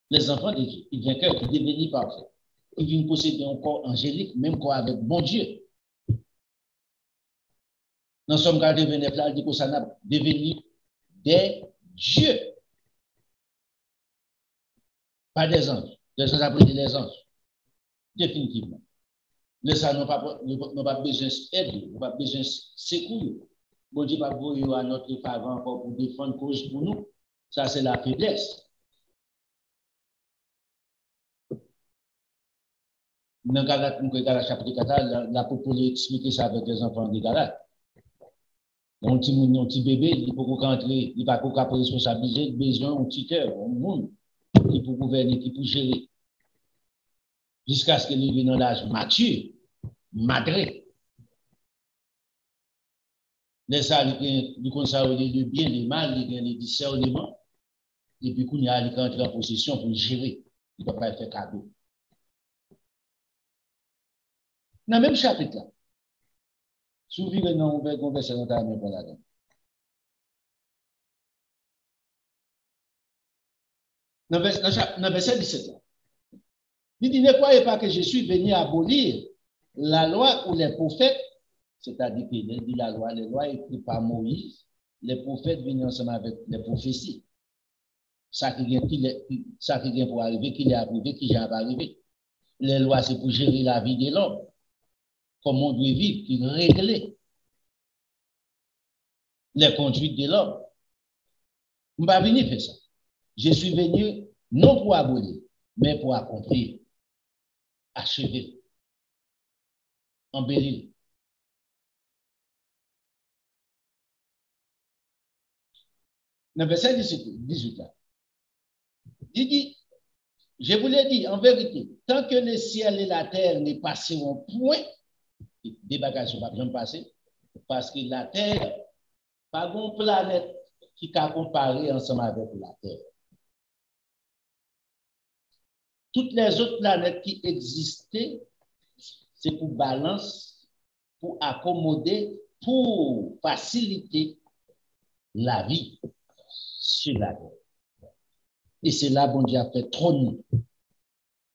les enfants de Dieu, qui vainqueurs, qui deviennent parfaits, qui viennent posséder un corps angélique, même corps avec bon Dieu. Dans Somme 49, là, il dit que ça n'a devenu des dieux. Pas des anges. Les anges appellent les anges. Définitivement. Les ça n'ont pas besoin d'aide, n'ont pas besoin de secours. Bon Dieu va vous à notre faveur encore pour défendre cause pour nous. Ça, c'est la faiblesse. Dans Galate, chapitre 4, l'apôtre Paul explique ça avec les enfants de Galate. Un petit bébé, il peut rentrer, il va pas responsabiliser, besoin d'un tuteur, un monde qui peut gouverner, qui peut gérer. Jusqu'à ce qu'il vienne dans l'âge mature, madré. Les ça, il consacre le bien, le mal, il gagne le discernement. Et puis, il a rentré en possession pour gérer. Il ne peut pas faire cadeau. Dans le même chapitre là, si vous vivez dans une conversation dans la même là-dedans. Dans le verset 17 là, il dit, ne croyez pas que je suis venu abolir la loi ou les prophètes, c'est-à-dire qu'il dit la loi écrite par Moïse, les prophètes viennent ensemble avec les prophéties. Ça qui vient pour arriver, qui est arrivé, qui vient pas arriver. Les lois, c'est pour gérer la vie de l'homme. Comment on doit vivre, qui régler les conduites de l'homme. Je ne suis pas venu faire ça. Je suis venu non pour abolir, mais pour accomplir, achever, embellir. Dans le verset 18, là, il dit, je vous l'ai dit, en vérité, tant que le ciel et la terre ne passeront point, des bagages ne vont pas jamais passer, parce que la terre, pas une planète qui a comparé ensemble avec la terre. Toutes les autres planètes qui existaient, c'est pour balance, pour accommoder, pour faciliter la vie sur la terre. Et c'est là bon Dieu a fait trône.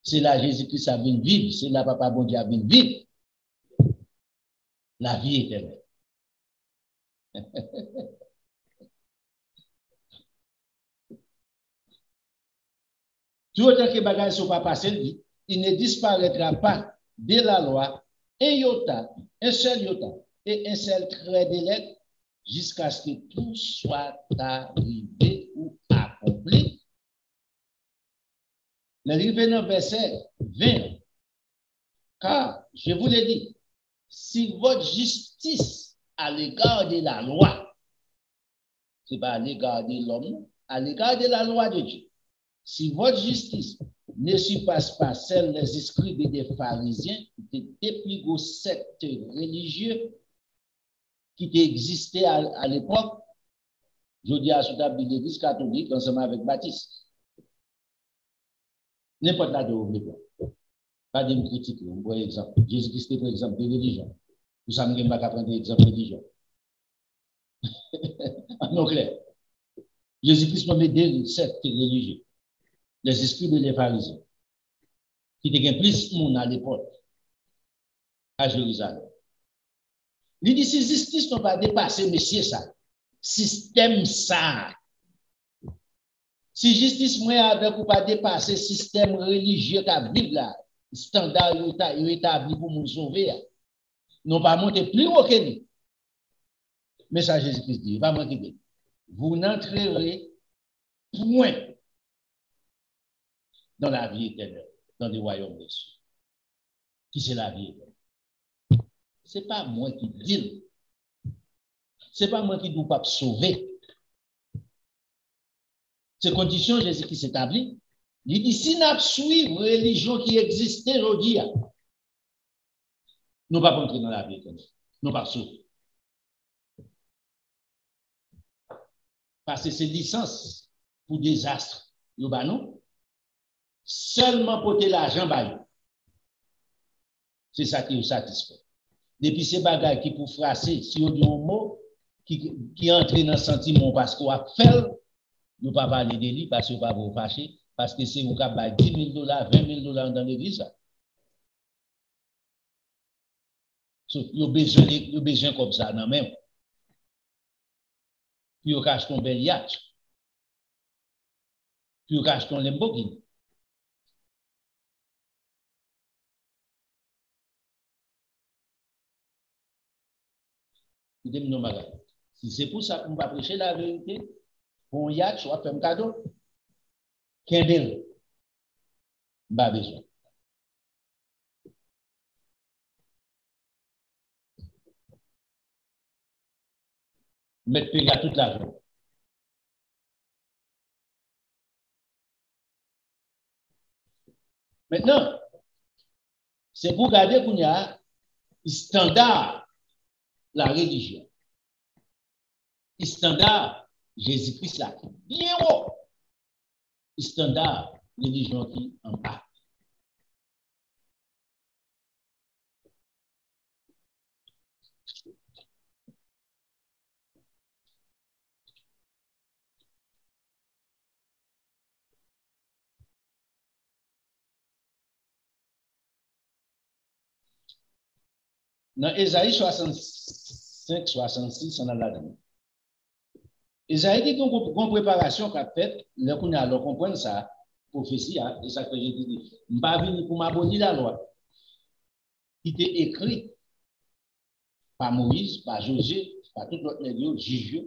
C'est là Jésus-Christ a venu vivre. C'est là Papa bon Dieu a venu vivre. La vie éternelle. Tout autant que les bagages ne sont pas passés, il ne disparaîtra pas de la loi un iota, un seul iota et un seul trait de lettre jusqu'à ce que tout soit arrivé ou accompli. L'arrivée dans le verset 20. Car, je vous l'ai dit, si votre justice à l'égard de la loi, ce n'est pas à l'égard de l'homme, à l'égard de la loi de Dieu, si votre justice ne surpasse pas celle des scribes et des pharisiens, des plus gros sectes religieux qui existaient à l'époque, je dis à la de l'Église catholique ensemble avec Baptiste. N'importe là de vous voulez pas de me critiquer, par exemple. Jésus-Christ, par exemple, de religion. Vous savez que je ne vais pas prendre l'exemple de religion. En clair. Jésus-Christ m'a mis deux sectes religieux. Les esprits de les pharisiens. Qui étaient plus de monde à l'époque, à Jérusalem. Il dit, si justice n'a pas dépassé, monsieur, ça. Système ça. Si justice moi avec ou pas dépasser système religieux qui vivre là, standard établi pour nous sauver, non pas monter plus haut que lui. Mais ça Jésus-Christ dit, pas manquer. Vous n'entrerez point dans la vie éternelle, dans le royaume des cieux. Qui c'est la vie éternelle? Ce n'est pas moi qui dis. Ce n'est pas moi qui ne dois pas sauver. Ces conditions, Jésus-Christ s'établit. Il dit, si nous suivons la religion qui existait aujourd'hui, nous ne pas entrer dans la vie éternelle. Nous ne pas sauver. Parce que c'est licence pour désastre. Nous non. Seulement pour l'argent, c'est ça qui nous satisfait. Depuis ces bagages qui pour frasser, si on dit un mot, qui entre dans le sentiment parce qu'on a fait, nous ne pas parler de lui parce qu'on ne va pas vous fâcher, parce que c'est vous qui avez $10 000, $20 000 dans l'église. Vous avez besoin comme ça, non même. Puis vous achetez un bel yacht. Puis vous achetez un Lamborghini. Si c'est pour ça qu'on va prêcher la vérité, pour un yacht, je vais faire un cadeau. Qu'un bel. Pas besoin. Mettre payer toute la journée. Maintenant, c'est pour garder qu'on y a standard la religion. Standard Jésus-Christ là. Bien haut. Standard religion qui en bas. Dans Ésaïe 65, 66, on a là-dedans. Ésaïe dit qu'on préparation qu'a fait, là qu'on a alors comprendre ça, prophétie, et ça que j'ai dit, je ne pas venir pour m'abolir la loi, qui était écrit par Moïse, par Josué, par tout l'autre milieu, juge. Je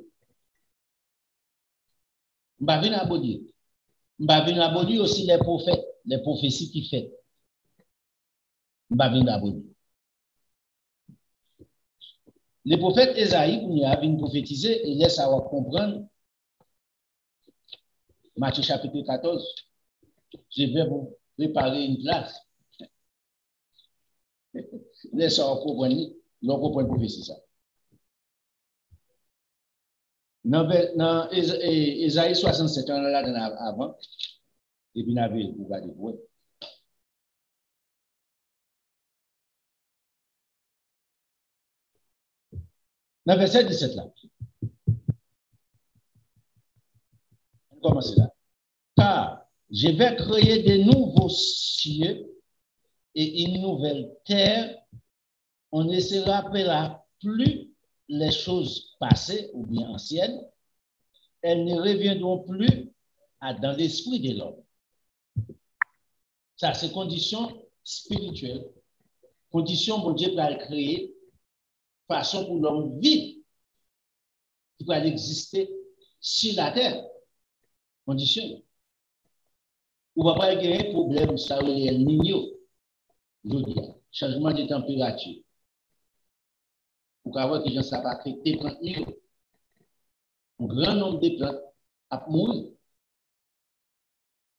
ne pas venir abolir. Je ne pas venir abolir aussi les prophètes, les prophéties qui fait. Je ne pas venir abolir. Le prophète Ésaïe, il a venu prophétiser et laisse avoir comprendre. Matthieu chapitre 14. Je vais vous préparer une place. Laisse avoir comprendre, l'on comprend prophétie ça. Dans Ésaïe 67, on l'a là avant, et puis on avait vous regardez. Dans verset 17 là. On commence là. Car je vais créer de nouveaux cieux et une nouvelle terre. On ne se rappellera plus les choses passées ou bien anciennes. Elles ne reviendront plus dans l'esprit de l'homme. Ça, c'est condition spirituelle. Condition pour Dieu pour créer. Façon pour l'homme vivre, qui peut exister sur la terre. Condition. Ou va pas avoir un problème, ça ou El Niño. Changement de température. Pour avoir que ça va affecter les plantes. Un grand nombre de plantes a mourir.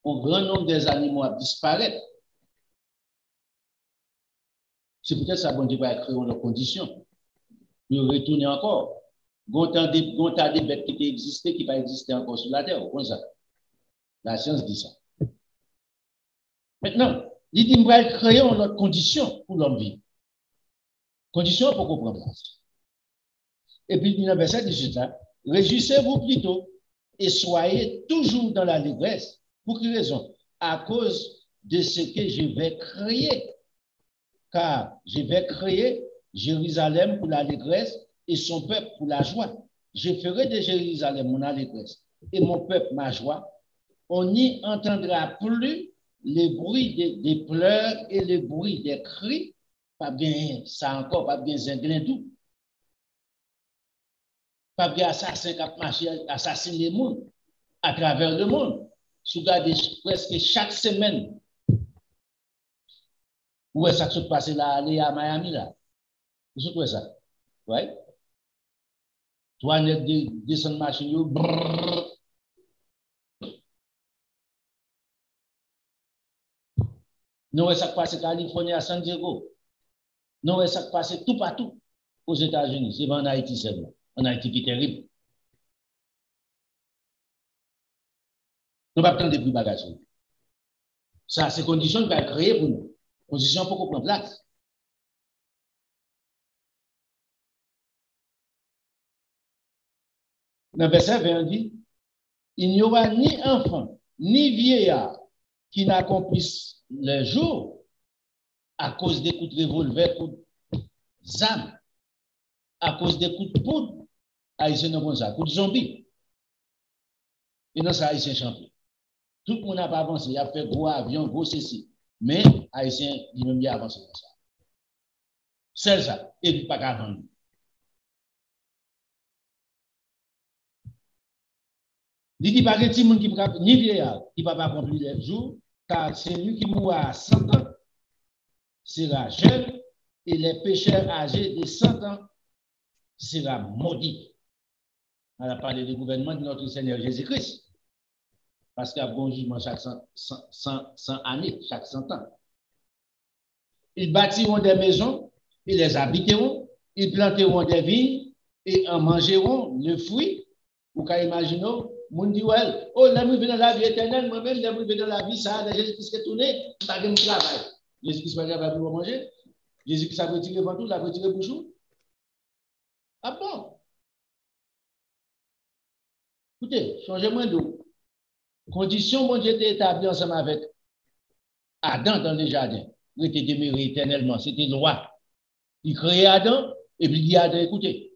Un grand nombre des animaux a disparaître. C'est peut-être ça bon Dieu va créer leurs conditions. Nous retourner encore. Gonta des bêtes qui existaient, qui ne pas exister encore sur la terre. Comme ça. La science dit ça. Maintenant, il dit qu'il va créer une autre condition pour l'homme vivre. Condition pour comprendre ça. Et puis, il y a un verset 18 là. Réjouissez-vous plutôt et soyez toujours dans l'allégresse. Pour quelle raison? À cause de ce que je vais créer. Car je vais créer Jérusalem pour l'allégresse et son peuple pour la joie. Je ferai de Jérusalem mon allégresse et mon peuple ma joie. on n'y entendra plus les bruits des pleurs et les bruits des cris, pas bien ça encore, pas bien zinglin tout. Pas bien assassin qui a marché, assassiner les monde à travers le monde. Si vous regardez presque chaque semaine, où est-ce que ça se passe là, aller à Miami là? Vous savez ça? Ouais? Toi, vous descendre machine, nous, est-ce que ça passe en Californie à San Diego? Non, ça passe tout partout aux États-Unis. C'est pas en Haïti seulement. En Haïti qui est terrible. Nous ne pouvons pas prendre des plus bagages. Ça, c'est conditions qui sont créées pour nous. Conditions pour qu'on prenne place. Dans le verset 20, on dit, il n'y aura ni enfant, ni vieillard qui n'accomplisse le jour à cause des coups de revolver, coups d'armes, à cause des coups de poudre, haïtien non comme ça, coups de zombies. Et dans ça, haïtien champion. Tout le monde n'a pas avancé, il a fait gros avion, gros ceci. Mais haïtien, il même bien avancé comme ça. C'est ça, et puis pas qu'à vendre. Il dit pas que tout le monde qui peut ni vieillard, qui ne peut pas accomplir les jours, car c'est lui qui mourra à 100 ans, sera jeune, et les pécheurs âgés de 100 ans sera maudit. On a parlé du gouvernement de notre Seigneur Jésus-Christ. Parce qu'il y a un bon jugement chaque 100 années, chaque 100 ans. Ils bâtiront des maisons, ils les habiteront, ils planteront des vignes et en mangeront le fruit. Vous pouvez imaginer, mon dit, ouais, oh, là, je vais dans la vie éternelle, moi-même, là, je vais dans la vie, ça, Jésus-Christ est tourné, je vais travail. Jésus-Christ va travailler pour manger. Jésus-Christ a retiré ventoux, l'a retiré bouchon. Ah bon? Écoutez, changez-moi d'eau. Condition, mon Dieu était établi ensemble avec Adam dans le jardin. Il était demeuré éternellement. C'était loi. Il créait Adam, et puis il dit à Adam, écoutez,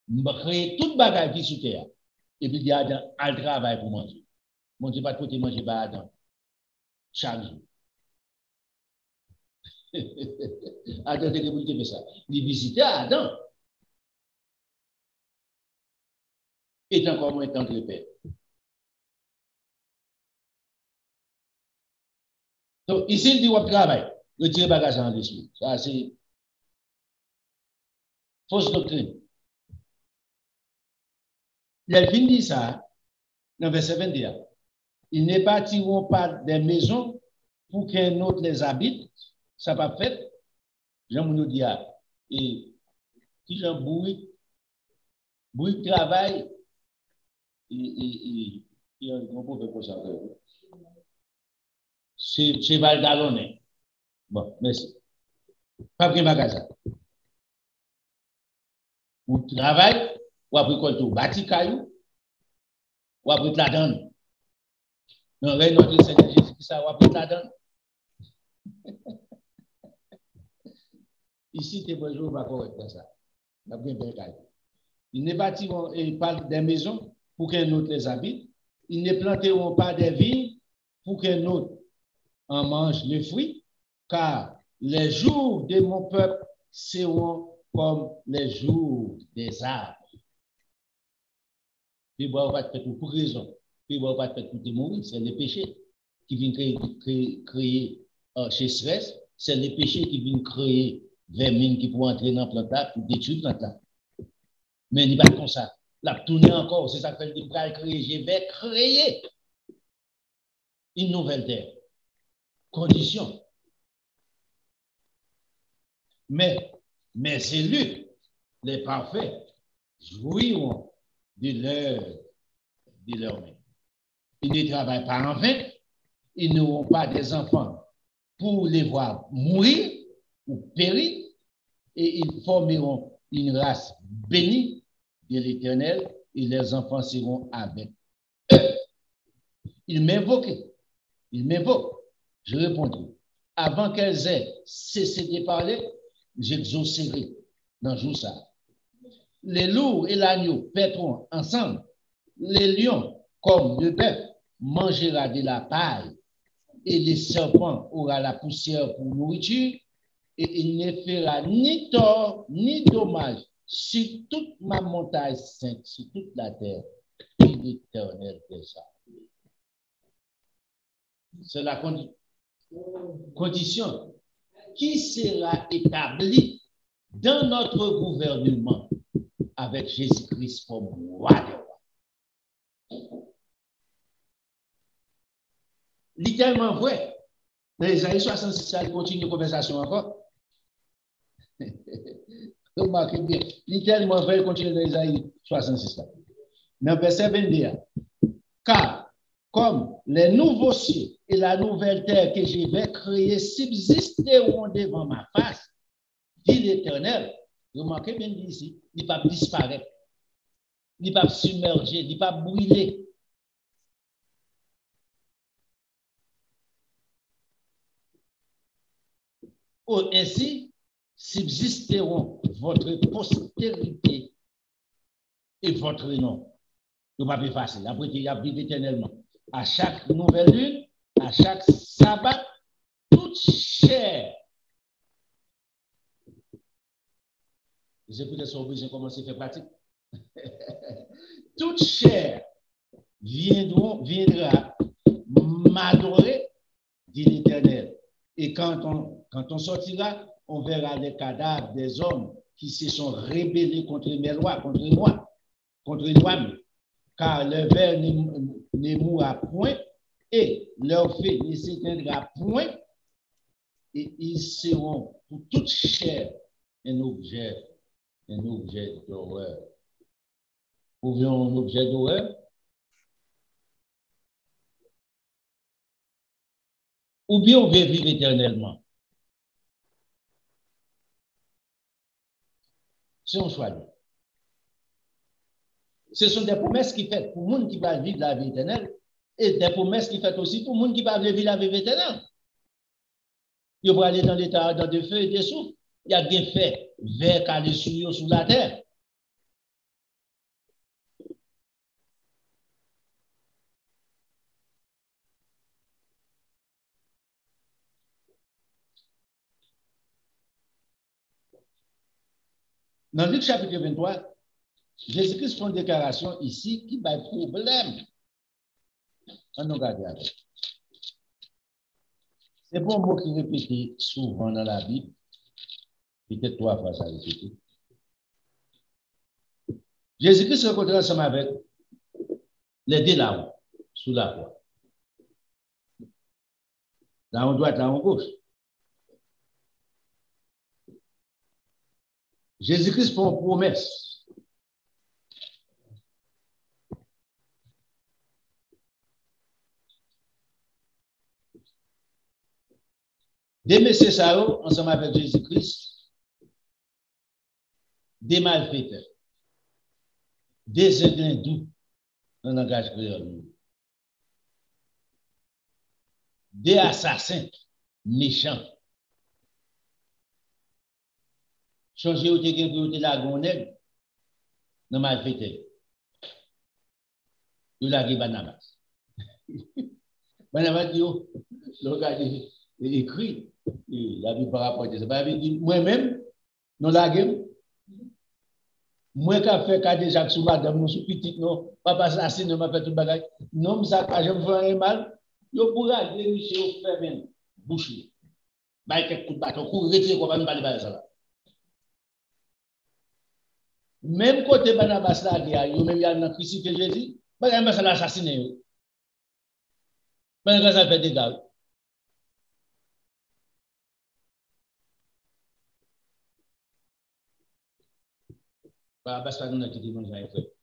il va créer toute bagaille qui est sous terre. Et puis il dit à Adam, à le travail pour manger. Mon Dieu, pas de côté manger par Adam. Chaque jour. Adam, c'est que vous avez fait ça. Il visitait Adam. Et encore moins temps de paix. Donc, ici, il dit, on travaille. Retirez bagage en dessous. Ça, c'est fausse doctrine. Il dit ça, dans le verset 21. Ils ne bâtiront pas des maisons pour qu'un autre les habite. Ça n'a pas fait. Jean nous dit, et si j'en bruit de travail, et on peut faire ça. C'est Val d'Alonné. Bon, merci. Pas de magasin. Ou travail, ou après quoi tout, bâti caillou, ou après la donne. Non, notre Seigneur Jésus, ça, ou après la donne. Ici, tu es bonjour, pas correct dans ça. Ils ne bâtiront pas des maisons pour qu'un autre les habite. Ils ne planteront pas des vignes pour qu'un autre en mange le fruit, car les jours de mon peuple seront comme les jours des arbres. Puis, on va te faire pour raison. Puis, on va te faire pour te mourir. C'est le péché qui vient créer chez stress. C'est le péché qui vient créer vermine qui pourrait entrer dans le plantage pour détruire le plantage. Mais il n'est pas comme ça. La tourner encore, c'est ça que je vais créer. Je vais créer une nouvelle terre. Condition. Mais mes élus, les parfaits, jouiront de leur main. Ils ne travaillent pas en vain. Ils n'auront pas des enfants pour les voir mourir ou périr. Et ils formeront une race bénie de l'Éternel et leurs enfants seront avec eux. Ils m'invoquent. Je répondrai. Avant qu'elles aient cessé de parler, j'exaucerai dans le jour ça. Les loups et l'agneau paîtront ensemble. Les lions comme le bœuf mangera de la paille, et les serpents aura la poussière pour nourriture, et il ne fera ni tort ni dommage sur toute ma montagne sainte, sur toute la terre, et l'Éternel des armées. C'est la condition qui sera établie dans notre gouvernement avec Jésus-Christ comme roi des rois. Littéralement vrai. Dans Isaïe 66, ça continue la conversation encore. Remarquez bien. Littéralement vrai, continue dans Isaïe 66. Dans le verset 22. Car, comme les nouveaux cieux et la nouvelle terre que je vais créer subsisteront devant ma face, dit l'Éternel. Remarquez bien ici, il ne va pas disparaître, il ne va pas submerger, il ne va pas brûler. Ainsi subsisteront votre postérité et votre nom. Ce n'est pas plus facile. Après, il y a vivre éternellement. À chaque nouvelle lune, à chaque sabbat, toute chair. C'est peut-être obligé de commencer à faire pratique. Toute chair viendra m'adorer, dit l'Éternel. Et quand on sortira, on verra les cadavres des hommes qui se sont rébellés contre mes lois, contre moi, car leur verre ne mourra point et leur feu ne s'éteindra point, et ils seront pour toute chair un objet d'horreur. Pouvions un objet d'horreur? Ou bien on veut vivre éternellement? C'est un choix. Ce sont des promesses qui faites pour le monde qui va vivre la vie éternelle et des promesses qui faites aussi pour le monde qui va vivre la vie éternelle. Il va aller dans l'état de feu et de souffle. Il y a des faits verts calés sur la terre. Dans Luc chapitre 23, Jésus-Christ fait une déclaration ici qui va être problème. On regarde avec. C'est bon mot qui est répété souvent dans la Bible. Peut-être 3 fois ça répété. Jésus-Christ se rencontre ensemble avec les deux là-haut, sous la croix. Là en droite, là en gauche. Jésus-Christ fait une promesse. Des messieurs Sao, ensemble avec Jésus-Christ, des malfaiteurs, des hindous, dans le langage créole, des assassins méchants. Changer au dégât de la gonelle, dans malfaiteur. Il a dit Barnabas. Barnabas dit, le gars écrit, la Bible par rapport à ça. Il dit, moi-même, non la gueule. Moi qui a fait cas déjà sous madame, nous sous petit, non, papa assassine, m'a fait tout le bagage. Non, ça pas, je me fais un mal. Yo pour aller, monsieur, au fait même, bouche. Bah, il y a coup de bâton, court, retirer, qu'on va me parler de ça là. Même côté Barnabas là, il y a un crucifié Jésus, Barnabas l'a assassiné. Barnabas a fait des dégâts. Barnabas pas nous qui dit bon ça fait.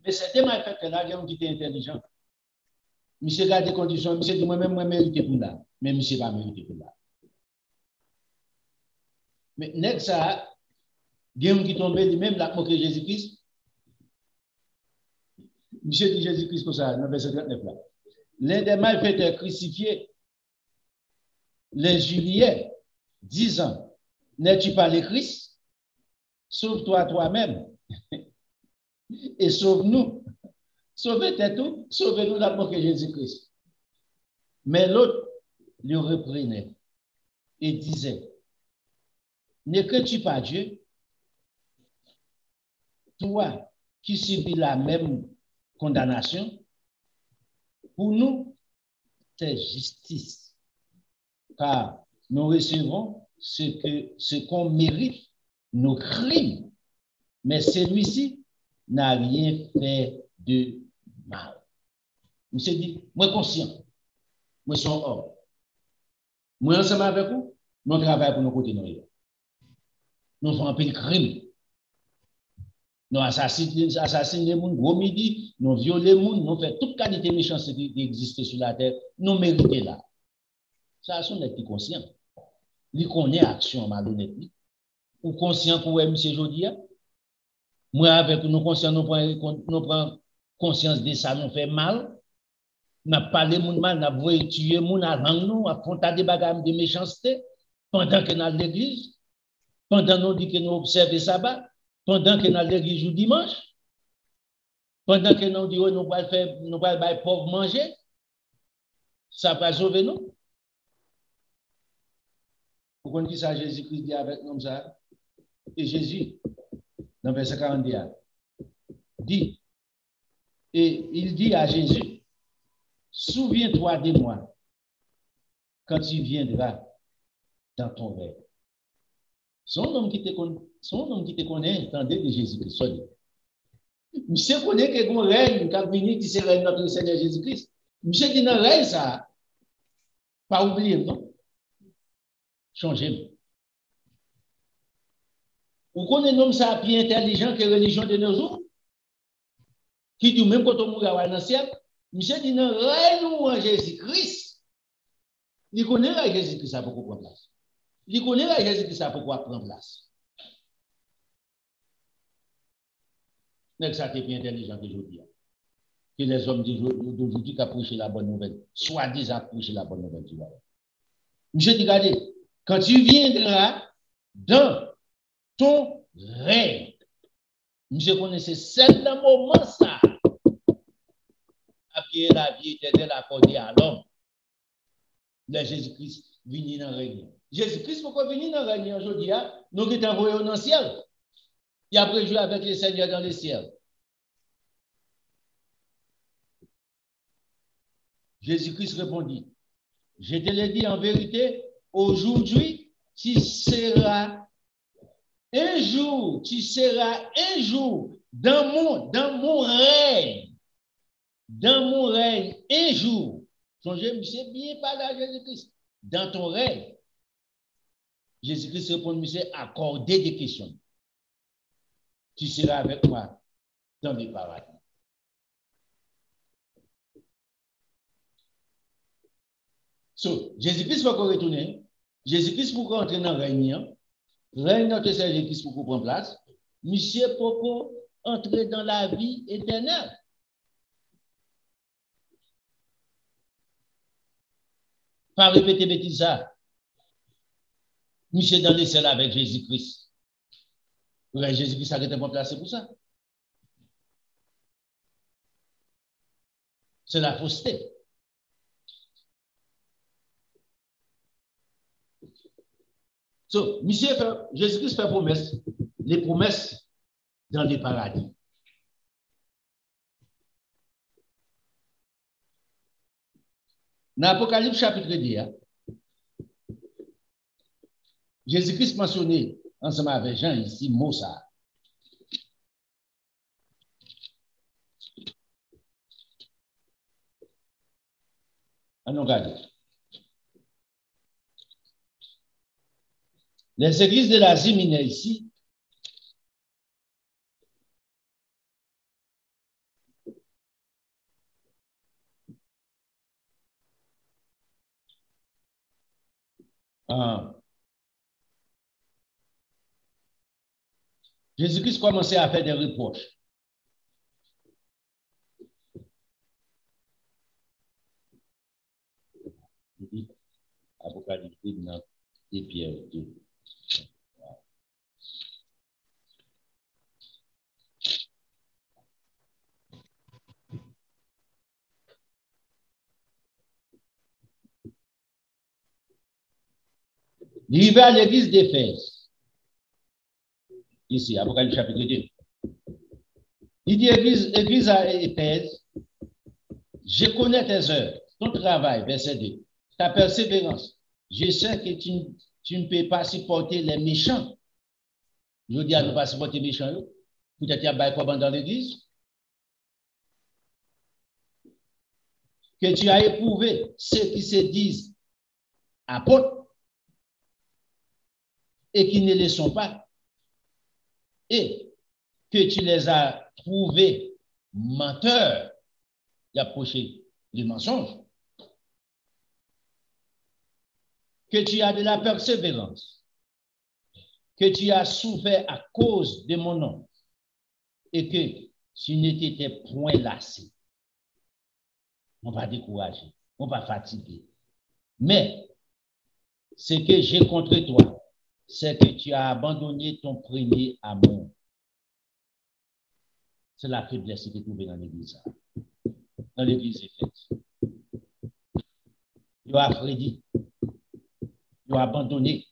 Mais c'était mal fait que là, il y a un petit intelligent. Monsieur garde des conditions, monsieur dit moi-même, moi mérité pour là. Mais monsieur pas mérité pour là. Mais net ça, Guillaume qui tombait lui-même, la moqué Jésus-Christ. Monsieur dit Jésus-Christ pour ça, dans le verset 39 là. L'un des malfaiteurs crucifiés l'injuriait, disant, n'es-tu pas le Christ? Sauve-toi toi-même et sauve-nous. Sauver tout, sauver nous d'abord que Jésus-Christ. Mais l'autre lui reprenait et disait, ne crains-tu pas Dieu? Toi qui subis la même condamnation, pour nous, c'est justice. Car nous recevons ce qu'on mérite, nos crimes. Mais celui-ci n'a rien fait de mal. Monsieur dit, moi conscient, moi suis homme. Moi ensemble avec vous, nous travaillons pour nos côtés. Nous faisons un peu de crime. Nous assassinons les gens, gros midi, nous violons les gens, nous faisons toute qualité de méchanceté qui existe sur la terre, nous méritons là. Ça, c'est un conscient. Il connaît l'action malhonnête. Ou conscient pour M. Jodia. Moi, avec nous conscients, nous prenons conscience de ça, nous fait mal. Nous parlé de mal, nous voulons tuer les gens, nous affronter des bagages de méchanceté pendant que nous sommes à l'église, pendant que nous disons que nous observons le sabbat, pendant que nous sommes à l'église le dimanche, pendant que nous disons que nous allons faire pauvres manger. Ça va sauver nous. Vous connaissez ça, Jésus-Christ dit avec nous ça. Et Jésus, dans verset 41, dit, et il dit à Jésus, souviens-toi de moi quand tu viendras dans ton rêve. Son homme qui te connaît, entendez de Jésus-Christ. Monsieur connaît que mon règne, quand venu qui serait notre Seigneur Jésus-Christ. Monsieur dit dans règne ça, pas oublier, non? Changez. Vous connaissez un homme ça plus intelligent que la religion de nos jours? Qui dit même quand on mourra dans le ciel, monsieur dit non, règne en Jésus-Christ. Il connaît la Jésus-Christ ça pour prendre place. Il connaît la Jésus-Christ ça pour prendre place. Mais ça c'est plus intelligent que aujourd'hui. Que les hommes d'aujourd'hui qui prêchent la bonne nouvelle, soi-disant prêcher la bonne nouvelle. Monsieur dit, regardez, quand tu viendras dans ton règne, monsieur connaissait certains moments ça, après la vie éternelle accordée à l'homme. Le Jésus-Christ vient dans le règne. Jésus-Christ, pourquoi venir dans le règne aujourd'hui? Nous qui sommes envoyés dans le ciel. Il a préjoué avec le Seigneur dans le ciel. Jésus-Christ répondit, je te l'ai dit en vérité, aujourd'hui, tu seras un jour dans mon règne. Dans mon règne, un jour. Songez, c'est bien parlé à Jésus-Christ. Dans ton règne. Jésus-Christ répond, monsieur, accordez des questions. Tu seras avec moi dans les paradis. So, Jésus-Christ va retourner. Jésus-Christ pour entrer dans le règne. Règne notre Seigneur Jésus-Christ pour prendre place. Monsieur pour entrer dans la vie éternelle. Pas répéter bêtise ça. Monsieur dans les ciels avec Jésus-Christ. Jésus-Christ a été placé pour ça. C'est la fausseté. So, monsieur, Jésus-Christ fait promesse, les promesses dans les paradis. Dans l'Apocalypse chapitre 10, Jésus-Christ mentionné ensemble avec Jean ici, mot ça. Allons regarder. Les églises de l'Asie mineure ici, Jésus-Christ commençait à faire des reproches. Apocalypse 9 et Pierre 2. Il va à l'église d'Éphèse. Ici, Apocalypse chapitre 2. Il dit, église à Éphèse, je connais tes œuvres, ton travail, verset 2, ta persévérance. Je sais que tu ne peux pas supporter les méchants. Je dis à ne pas supporter les méchants. Peut-être qu'il y a quoi dans l'église. Que tu as éprouvé ceux qui se disent apôtres et qui ne le sont pas. Et que tu les as trouvés menteurs. Il a approché du mensonge. Que tu as de la persévérance. Que tu as souffert à cause de mon nom. Et que tu ne t'étais point lassé. On va décourager, on va fatiguer. Mais ce que j'ai contre toi, c'est que tu as abandonné ton premier amour. C'est la faiblesse qui est trouvée dans l'église. Dans l'église Éphèse. Tu as frédi. Tu as abandonné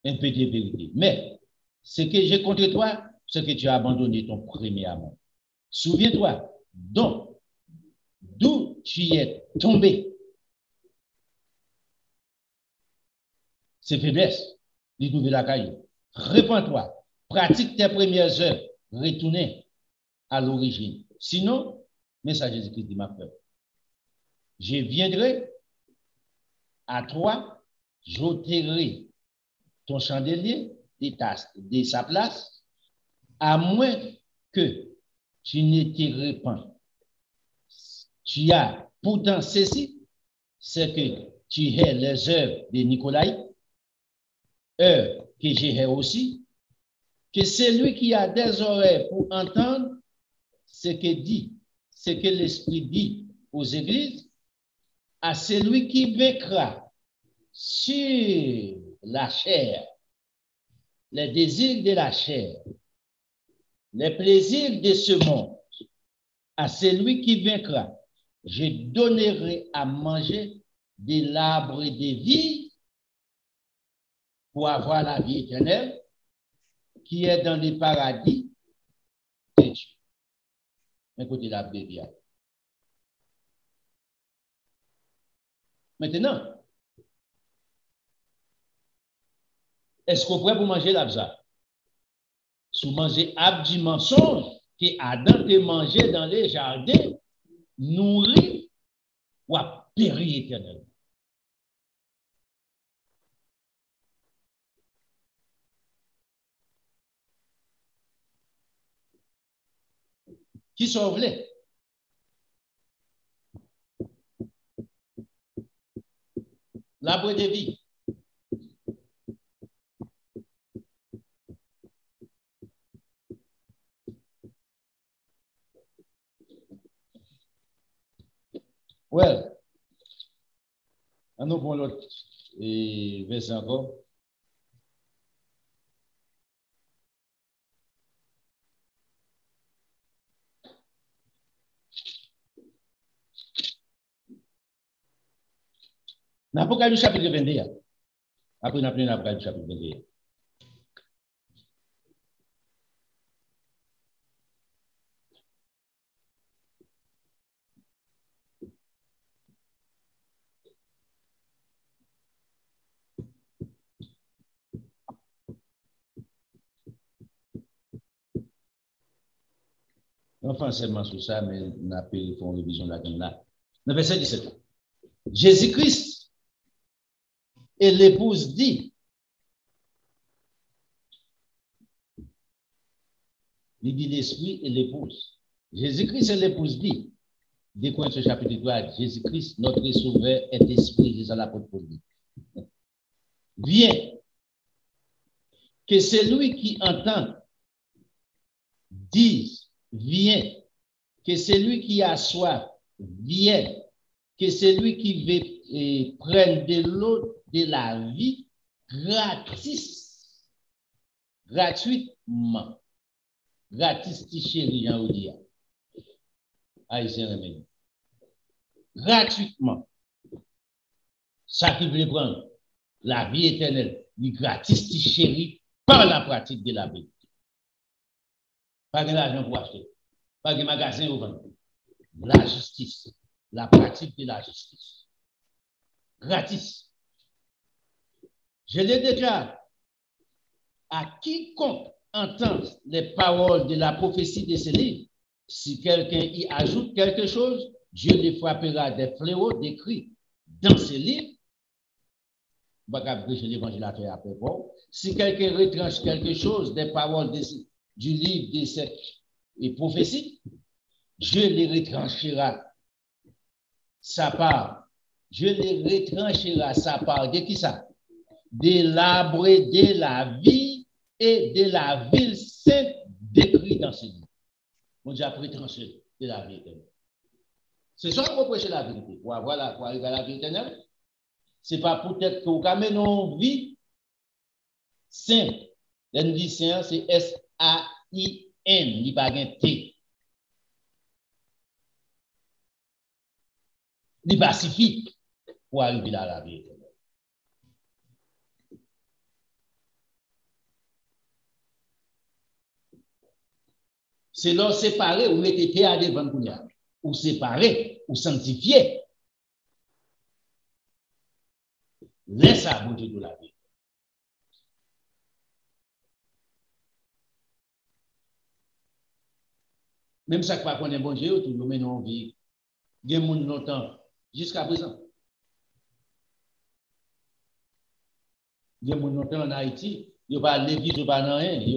un peu de vérité. Mais ce que j'ai contre toi, c'est que tu as abandonné ton premier amour. Souviens-toi, donc, d'où tu es tombé. C'est faiblesse. Il trouve la caille. Réponds-toi. Pratique tes premières heures. Retournez à l'origine. Sinon, message Jésus-Christ dit ma peur. Je viendrai à toi, j'ôterai ton chandelier de sa place, à moins que tu ne te répands. Tu as pourtant ceci, c'est que tu hais les œuvres de Nicolas, œuvres que j'ai aussi, que celui qui a des oreilles pour entendre ce que l'Esprit dit aux églises, à celui qui vaincra sur la chair, les désirs de la chair, les plaisirs de ce monde, à celui qui vaincra, je donnerai à manger de l'arbre de vie pour avoir la vie éternelle qui est dans le paradis de Dieu. Écoutez l'arbre de vie. Maintenant, est-ce qu'on pourrait pour manger l'arbre? Si vous mangez l'arbre du mensonge que Adam a mangé dans les jardins, nourri ou à périr éternellement. Qui sauve-les? L'arbre de vie. Well, nous prenons l'autre verset encore. Dans l'Apocalypse chapitre 21. Après, on a pris l'Apocalypse chapitre 21. Enfin, seulement sur ça, mais on a fait une révision là-dedans. Le verset 17. Jésus-Christ et l'épouse dit, il dit l'esprit et l'épouse. Jésus-Christ et l'épouse dit, dès qu'on ce chapitre 3, Jésus-Christ, notre sauveur, est esprit, disant l'apôtre Paul. Viens, que celui qui entend dise, viens, que celui qui a soif, vienne, que celui qui veut prendre de l'eau de la vie gratuitement. Gratis, chéri, Jean Oudia. Haïtien remède. Gratuitement. Ça qui veut prendre. La vie éternelle, il gratis, il chéri par la pratique de la vérité. Pas de l'argent pour acheter, pas de magasin pour vendre. La justice, la pratique de la justice. Gratis. Je l'ai déclaré. À quiconque entend les paroles de la prophétie de ce livre, si quelqu'un y ajoute quelque chose, Dieu les frappera des fléaux décrits dans ce livre. Si quelqu'un retranche quelque chose des paroles du livre de cette prophétie, Dieu les retranchera sa part. Dieu les retranchera sa part. De qui ça? De l'arbre de la vie et de la ville sainte décrit dans ce livre. Mon Dieu a retranché de la vie éternelle. C'est ça qu'on prêche la vérité. Pour arriver à la vie éternelle. Ce n'est pas peut-être que vous amenez nos vies sainte. L'un dit saint, c'est S-A-I-N, il n'y a pas un T. Il pacifique pour arriver à la vie éternelle. C'est leur séparer ou mettez à devant ou séparer ou sanctifier. Laisse à bon Dieu de la vie. Même ça que pas qu'on est bon Dieu, tout le monde en vie. Il y a des gens longtemps, jusqu'à présent. Il y a des gens longtemps en Haïti, il n'y a pas l'église, il n'y a pas rien. Il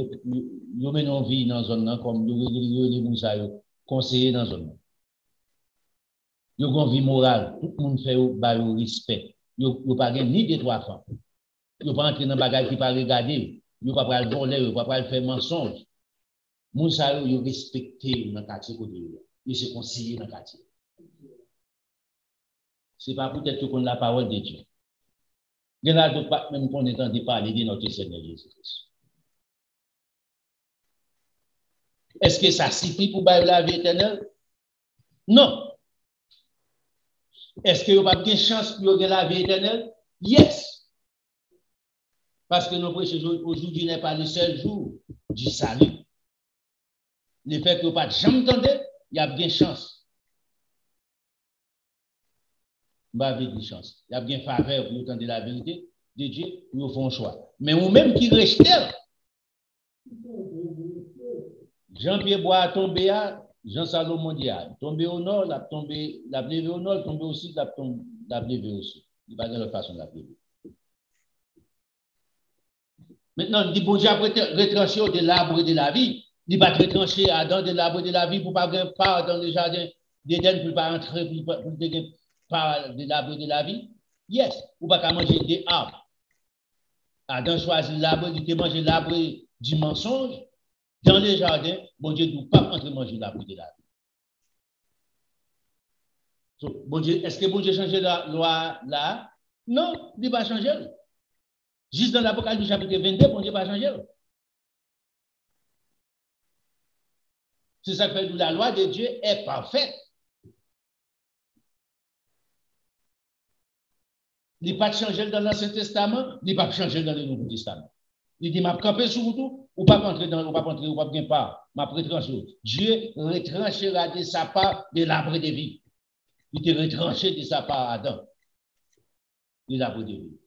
y a en vie dans la zone, comme les gens conseillers dans la zone. Il y a une vie morale, tout le monde fait le respect. Il n'y a pas ni des trois femmes. Il n'y a pas entrer dans le bagage qui ne pas regarder. Il n'y a pas le voler, il n'y a pas faire mensonge. Les gens ils respectent dans le quartier. Ils se conseillent dans le quartier. Ce n'est pas peut-être qu'on a la parole de Dieu. Il y en a d'autres pas même qu'on est en train de parler de notre Seigneur Jésus-Christ. Est-ce que ça suffit pour la vie éternelle? Non. Est-ce qu'il n'y a pas de chance pour la vie éternelle? Yes. Parce que nous prêchons aujourd'hui n'est pas le seul jour du salut. Le fait que vous pas jamais entendu, il y a bien chance. Il y a bien chance. Il y a bien faveur pour entendre la vérité de Dieu, pour vous faire un choix. Mais vous-même qui restez, Jean-Pierre Bois a tombé à Jean-Salomon Dial. Tombé au nord, l'a levé au nord, tombé au sud, l'a levé au sud. Il n'y a pas de façon de la lever. Maintenant, il dit, bon Dieu a retranché de l'arbre de la vie. Il va te retrancher dans de l'arbre de la vie pour ne pas avoir part dans le jardin d'Éden, pour ne pas entrer, pour ne pas avoir part de l'arbre de la vie. Yes, ou pas manger des arbres. Adam choisit l'arbre, il te manger l'arbre du mensonge. Dans le jardin, bon Dieu ne doit pas entrer manger l'arbre de la vie. So, bon Dieu, est-ce que bon Dieu change la loi là? Non, il ne va pas changer. Juste dans l'Apocalypse chapitre 22, bon Dieu ne va pas changer. C'est ça que fait que la loi de Dieu est parfaite. Il n'est pas changé dans l'Ancien Testament, il n'est pas changé dans le Nouveau Testament. Il dit, m'a campé sur vous, ou pas rentrer dans, ou pas rentrer, ou pas bien part, m'a retranché. Dieu retranchera de sa part de l'arbre de vie. Il te retranché de sa part Adam, de l'arbre de vie.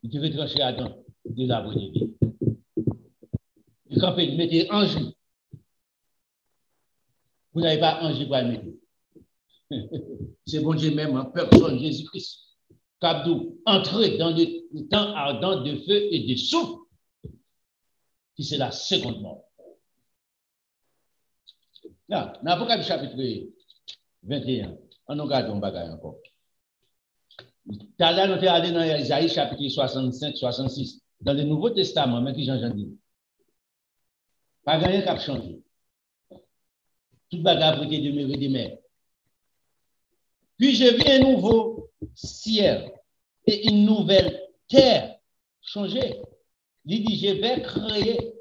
Il te retranché Adam de l'arbre de vie. Il campé, il mettait ange. Vous n'avez pas ange pour le mettre. C'est bon Dieu même en personne, Jésus-Christ. Kabdou, entrer dans le temps ardent de feu et de souffle, qui c'est la seconde mort. Là, dans l'Apocalypse chapitre 21, on regarde un bagage encore. Tout à l'heure, nous sommes allés dans Isaïe chapitre 65, 66, dans le Nouveau Testament, mais qui Jean-Jean dit. Pas rien qui a changé. Tout bagage a été demeuré de mer. Puis je vis un nouveau ciel et une nouvelle terre changée. Il dit, je vais créer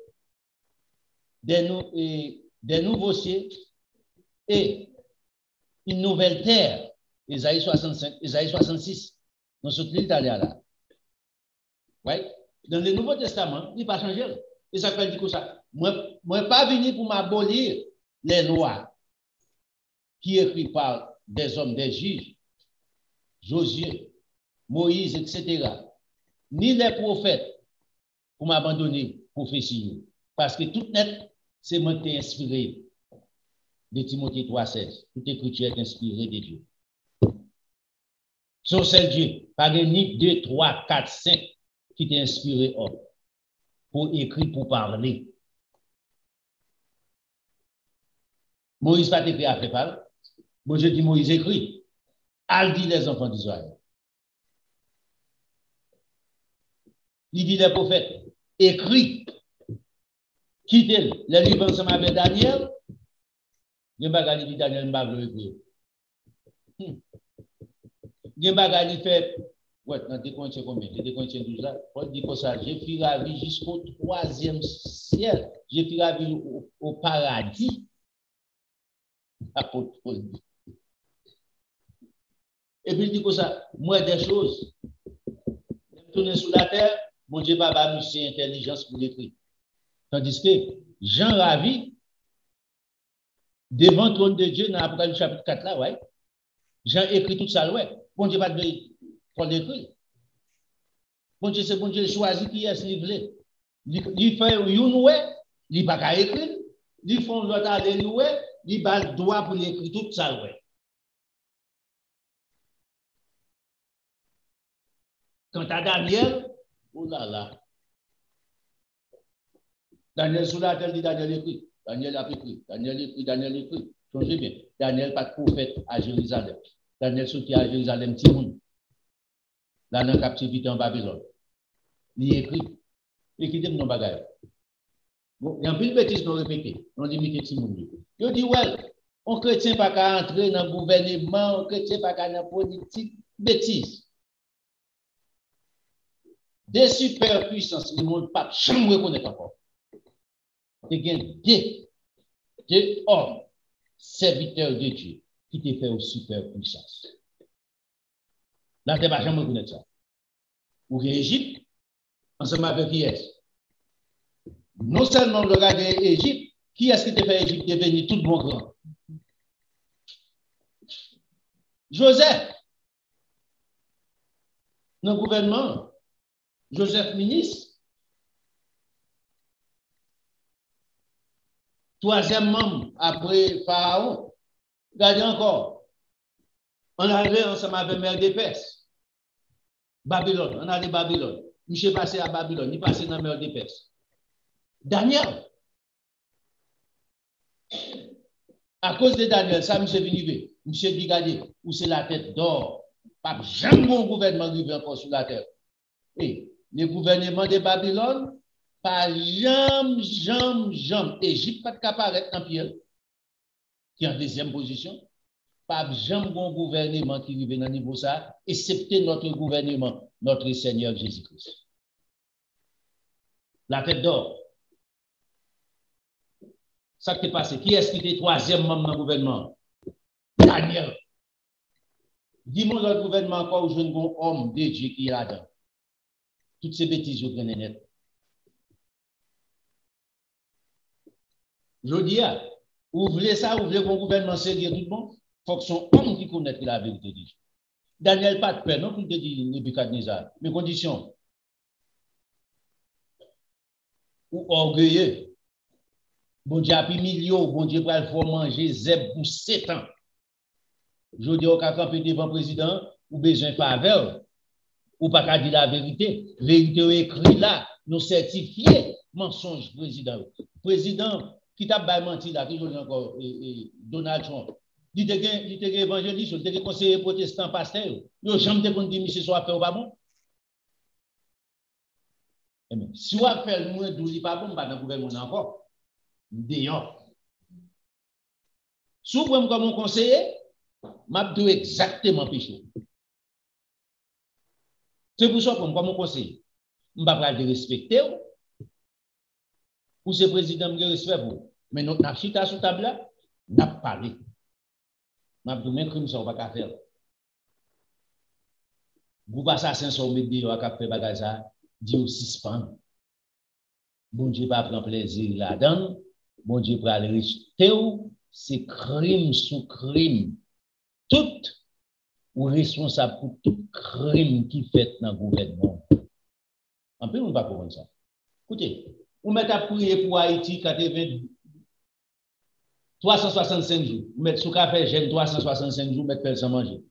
des nouveaux cieux et une nouvelle terre. Ésaïe 65, Ésaïe 66. Dans ce livre là. Ouais. Dans le Nouveau Testament, il n'a pas changé. Et ça fait dire que ça. Moi, pas venu pour m'abolir les lois qui écrites par des hommes, des juges, Josué, Moïse, etc. Ni les prophètes pour m'abandonner prophétie. Parce que tout net, c'est moi qui ai inspiré de Timothée 3,16. Toute écriture est inspirée de Dieu. Son seul Dieu, pas de ni 2, 3, 4, 5 qui t'est inspiré pour écrire, pour parler. Moïse pas écrit après parler. Bon, je dis Moïse écrit. Al dit les enfants d'Israël. Il dit les prophètes. Écrit. Quittez les livres ensemble avec Daniel. Il y a dit Daniel m'a écrit. Il y a fait. Ouais, dans des conditions combien? Des conditions 12 là. Paul dit comme ça. J'ai fait la vie jusqu'au 3e ciel. J'ai fait la vie au paradis. Apôtre Paul dit. Et puis il dit comme ça. Moi, des choses. Tourner sur la terre. Mon Dieu, Baba, monsieur, intelligence pour l'écrire. Tandis que Jean Ravi, devant le trône de Dieu, dans l'Apocalypse chapitre 4, là, ouais. Jean écrit tout ça, ouais. Bon Dieu, pas de pour l'écrire. Bon Dieu, c'est bon Dieu choisi qui est livré. Il fait une ouais, il n'a pas écrire. Il font l'autre aller ouais, il a le droit pour l'écrire tout ça, ouais. Quant à Daniel, oh là là. Daniel sous la terre dit Daniel écrit. Daniel a écrit. Daniel écrit. Daniel écrit. Changez bien. Daniel pas de prophète à Jérusalem. Daniel sorti à Jérusalem, Timoun. Là, dans la captivité en Babylone. Il écrit. Écoutez mon bagage. Bon, il y a un peu de bêtises pour répéter. On limite Timoun. Il dit, ouais, on chrétien pas qu'à entrer dans le gouvernement, on chrétien pas qu'à dans la politique. Bêtises. Des superpuissances, le monde pas jamais reconnaître encore. Il y a deux hommes, serviteurs de Dieu, qui te fait aux superpuissances. Là, tu ne vas jamais reconnaître ça. Ou l'Égypte, ensemble avec qui est-ce? Non seulement regarder l'Égypte, qui est-ce qui te fait l'Égypte devenir tout bon grand? Joseph, dans le gouvernement, Joseph ministre. Troisième membre après Pharaon. Regardez encore. On arrive ensemble avec Mère de Perse. Babylone. On a dit Babylone. Monsieur passé à Babylone. Il passé dans Mère de Perse. Daniel. À cause de Daniel, ça, monsieur Vinivé. Monsieur Bigadier, où c'est la tête d'or. Pas jamais mon gouvernement arrive encore sur la terre. Et le gouvernement de Babylone, pas jamais. Égypte pas de apparaître en pierre, qui est en deuxième position. Pas jamais bon gouvernement qui arrive dans le niveau ça, excepté notre gouvernement, notre Seigneur Jésus-Christ. La tête d'or. Ça qui est passé. Qui est-ce qui était troisième membre dans le gouvernement? Daniel. Dis-moi dans le gouvernement encore où je ne vois un homme de Dieu qui est là-dedans. Toutes ces bêtises, je connais net. Je dis, vous voulez ça, vous voulez qu'on gouvernement sérieux tout le monde? Il faut que son homme qui connaisse la vérité de Dieu. Daniel pas de peur, non, pour te dire Nebuchadnezzar. Mais conditions. Ou orgueilleux. Bon Dieu a pris millions, bon Dieu va le faire manger zèbre pour 7 ans. Je dis au cas où devant le président, ou besoin de faveur, ou pas qu'à dire la vérité. Vérité écrit là, nous certifié mensonge président. Président qui t'a menti là, toujours encore Donald Trump. Il était évangéliste, il était conseiller protestant pasteur. Il n'a jamais dit que monsieur soit fait ou pas bon. Si on a fait le moins d'où il pas bon, pas dans le gouvernement encore. D'ailleurs, si vous prenez comme un conseiller, je dois exactement péché. C'est pour ça que comme un conseiller, je ne vais pas respecter ou ce président me respecte vous. Mais notre chita sur table là, n'a pas parlé. Je dois même crime ça, on va pas faire. Groupe assassin sont mis dehors qui fait bagage ça, dit au suspend. Bon Dieu pas prendre plaisir là-dedans. Bon Dieu pour aller rejeter ou c'est crime sous crime. Tout ou responsable pour tout crime qui fait dans le gouvernement. En plus, on ne va pas comprendre ça. Écoutez, vous mettez à prier pour Haïti 365 jours. Vous mettez sous café jeune 365 jours, mettez personne manger.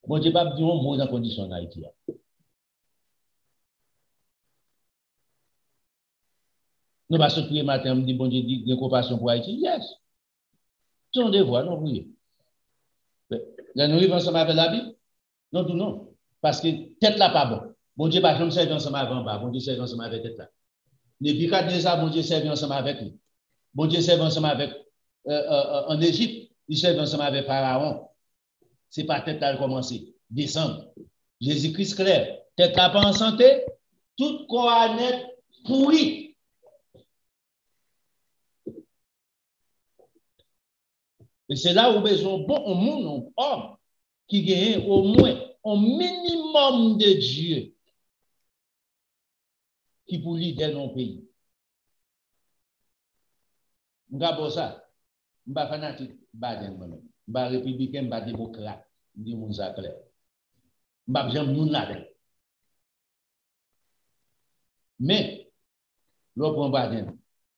Bon Dieu pas dire un mot dans condition en Haïti. Nous pas se prier matin, on dit bon Dieu dit compassion pour Haïti. Yes. C'est un devoir, non, oui. Là, nous vivons ensemble avec la Bible? Non, tout non. Parce que tête là pas bon. Bon Dieu pas comme servir ensemble avec bas. Bon Dieu servir ensemble avec tête là. Nebuchadnezzar, bon Dieu servir ensemble avec lui. Bon Dieu servir ensemble avec en Égypte, il servir ensemble avec Pharaon. C'est pas tête là commencer. Descendre. Jésus-Christ clair. Tête là pas en santé, tout corps net pourri. Et c'est là où besoin bon au monde, un homme qui gagne au moins un minimum de Dieu qui pour leader dans le pays. Je ne sais pas ça. Je ne suis pas fanatique, je ne suis pas républicain, je ne suis pas démocrate. Je dis mon ça clair. Je ne suis pas jamais là-dedans. Mais, l'autre Biden,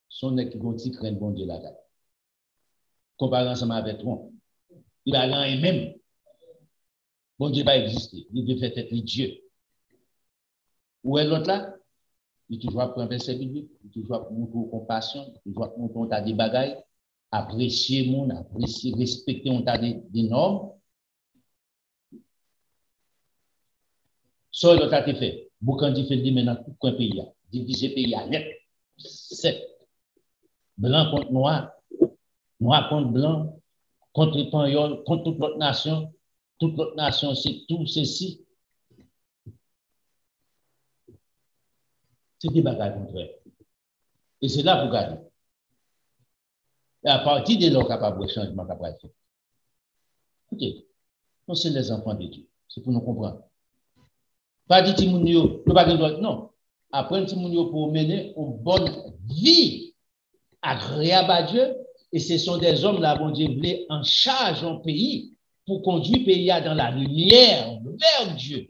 son équipe qui craint bon Dieu là-dedans. Comparé ensemble avec toi, il a rien même. Bon Dieu va exister. Il veut faire être Dieu. Où est l'autre là? Il toujours prendre verset biblique, il toujours montrer compassion, il toujours montrer des bagailles, apprécier mon, apprécier, respecter on tas des normes. Ça, l'autre a été fait. Boukandi fait maintenant tout un pays, diviser le pays à net. C'est blanc contre noir. Noir contre blanc, contre espagnol, contre toute l'autre nation. Toute l'autre nation, c'est tout ceci. C'est des bagages contraires. Et c'est là pour garder. Et à partir de là, on est capable de changement capable de faire. Écoutez, nous, c'est les enfants de Dieu. C'est pour nous comprendre. Pas dit Timounio, nous pas de droit. Non. Apprendre Timounio pour mener une bonne vie agréable à Dieu. Et ce sont des hommes là, bon Dieu, voulait en charge en pays pour conduire le pays dans la lumière vers Dieu.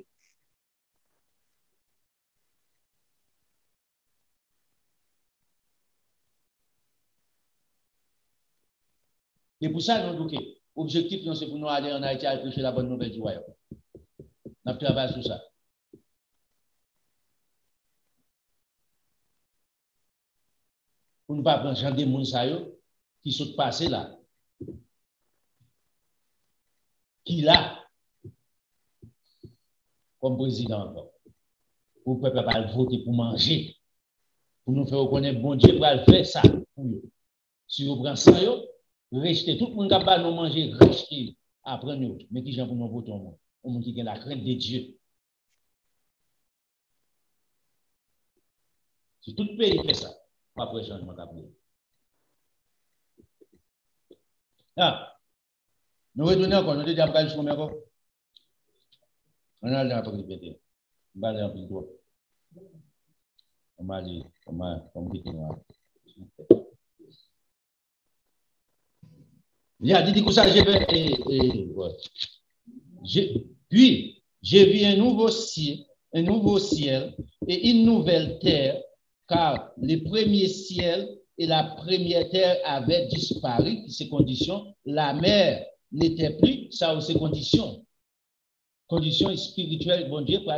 Et pour ça, nous disons, l'objectif, c'est pour nous aller en Haïti à prêcher la bonne nouvelle du royaume. Nous travaillons sur ça. Pour ne pas prendre gens des gens qui sont passés là. Qui là, comme président encore. Pour ne pas voter pour manger. Pour nous faire reconnaître, bon Dieu, pour faire ça. Si vous prenez ça, rejetez. Tout le monde qui va nous manger, rejetez. Après nous. Mais qui j'en pour nous voter au monde? Au monde qui a la crainte de Dieu. Si tout le pays fait ça, après changement d'appeler. Ah, nous retournons encore, nous déjà pas jusqu'au encore. On a l'air à répéter. On va aller en plus droit. On va aller, on va il a dit que ça, puis j'ai vu un nouveau ciel et une nouvelle terre, car les premiers ciels et la première terre avaient disparu, ces conditions. La mer n'était plus, ça ces conditions. Conditions spirituelles, bon Dieu, pour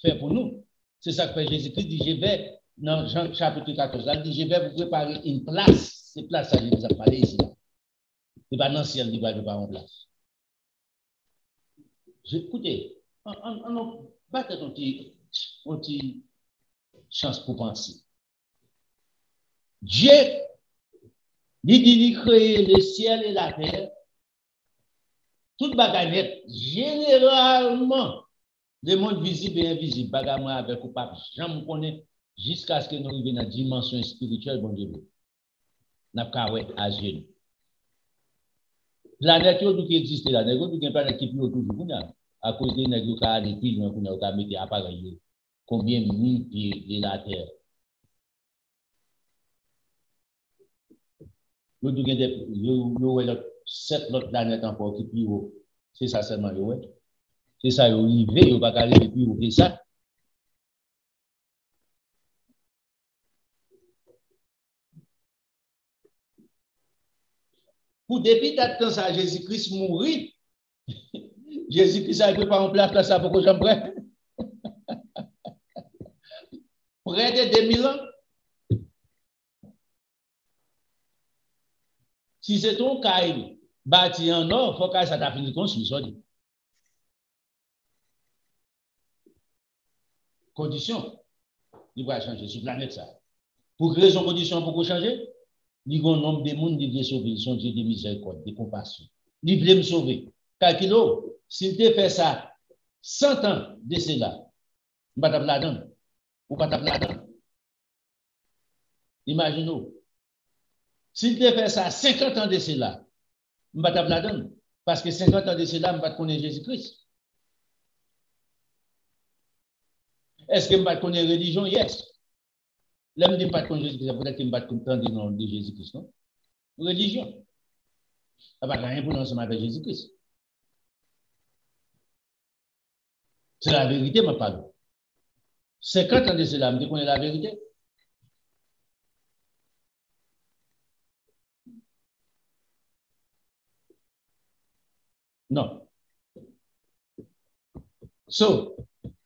faire pour nous. C'est ça que fait Jésus-Christ dit, je vais, dans Jean chapitre 14, il dit, je vais vous préparer une place. Cette place, ça, je vous ai parlé ici. C'est pas dans le ciel, il va pas en place. Écoutez, on va peut-être une petite chance pour penser. Dieu, il crée le ciel et la terre. Toute bagarre, généralement, le monde visible et invisible, bagarre avec ou pas, j'en connais jusqu'à ce que nous arrivions dans la dimension spirituelle, bon Dieu. N'a pas à genoux. Planète qui existe là, il y a une planète qui est toujours. à cause de nèg qui aller plus loin pour nous mettre appareil combien mille pieds de la terre. Nous devons des 7 autres planètes encore qui plus haut. C'est ça seulement ouais. C'est ça yo rivé yo pas aller plus haut que ça. Pour depuis tant ça Jésus-Christ mourit. Jésus-Christ a préparé en place ça pour que j'en prenne. Près de 2000 ans. Si c'est ton caille bâti en or, il faut que ça t'a fini de construire. Condition, il va changer sur la planète ça. Pour créer son condition pour changer, il y a un nombre de monde qui veut sauver, son Dieu de miséricorde, de compassion. Il veut me sauver. Calculo, s'il te fait ça 100 ans de cela, il va taper là-dedans. Ou pas taper là-dedans. Imaginez-vous. S'il te fait ça 50 ans de cela, je ne vais pas la donner. Parce que 50 ans de cela, je ne vais pas connaître Jésus-Christ. Est-ce que je ne vais pas connaître la religion? Yes. Là, je ne vais pas connaître Jésus-Christ. Peut-être que je ne vais pas comprendre le nom de Jésus-Christ. Non? Religion. Ça ne va rien pour ensemble avec Jésus-Christ. C'est la vérité, je parle. 50 ans de cela, je connais la vérité. Non. So,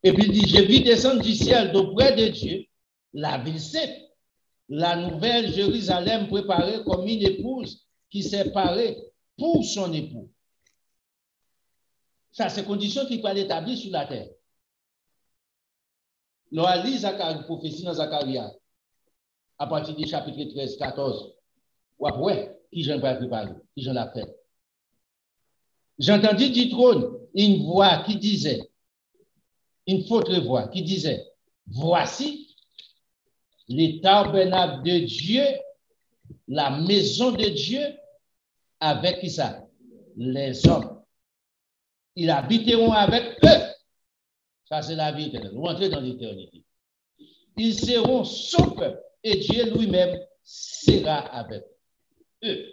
et puis il dit, je vis descendre du ciel d'auprès de Dieu, la ville sainte, la nouvelle Jérusalem préparée comme une épouse qui s'est parée pour son époux. Ça, c'est condition qui peut l'établir sur la terre. Nous allons la prophétie dans Zacharie, à partir du chapitre 13, 14, ou après, qui j'en vais préparer, qui j'en ai fait. J'entendis du trône une voix qui disait, une autre voix qui disait, voici les tabernacles de Dieu, la maison de Dieu, avec qui ça? Les hommes. Ils habiteront avec eux. Ça, c'est la vie éternelle. Vous entrez dans l'éternité. Ils seront son peuple et Dieu lui-même sera avec eux.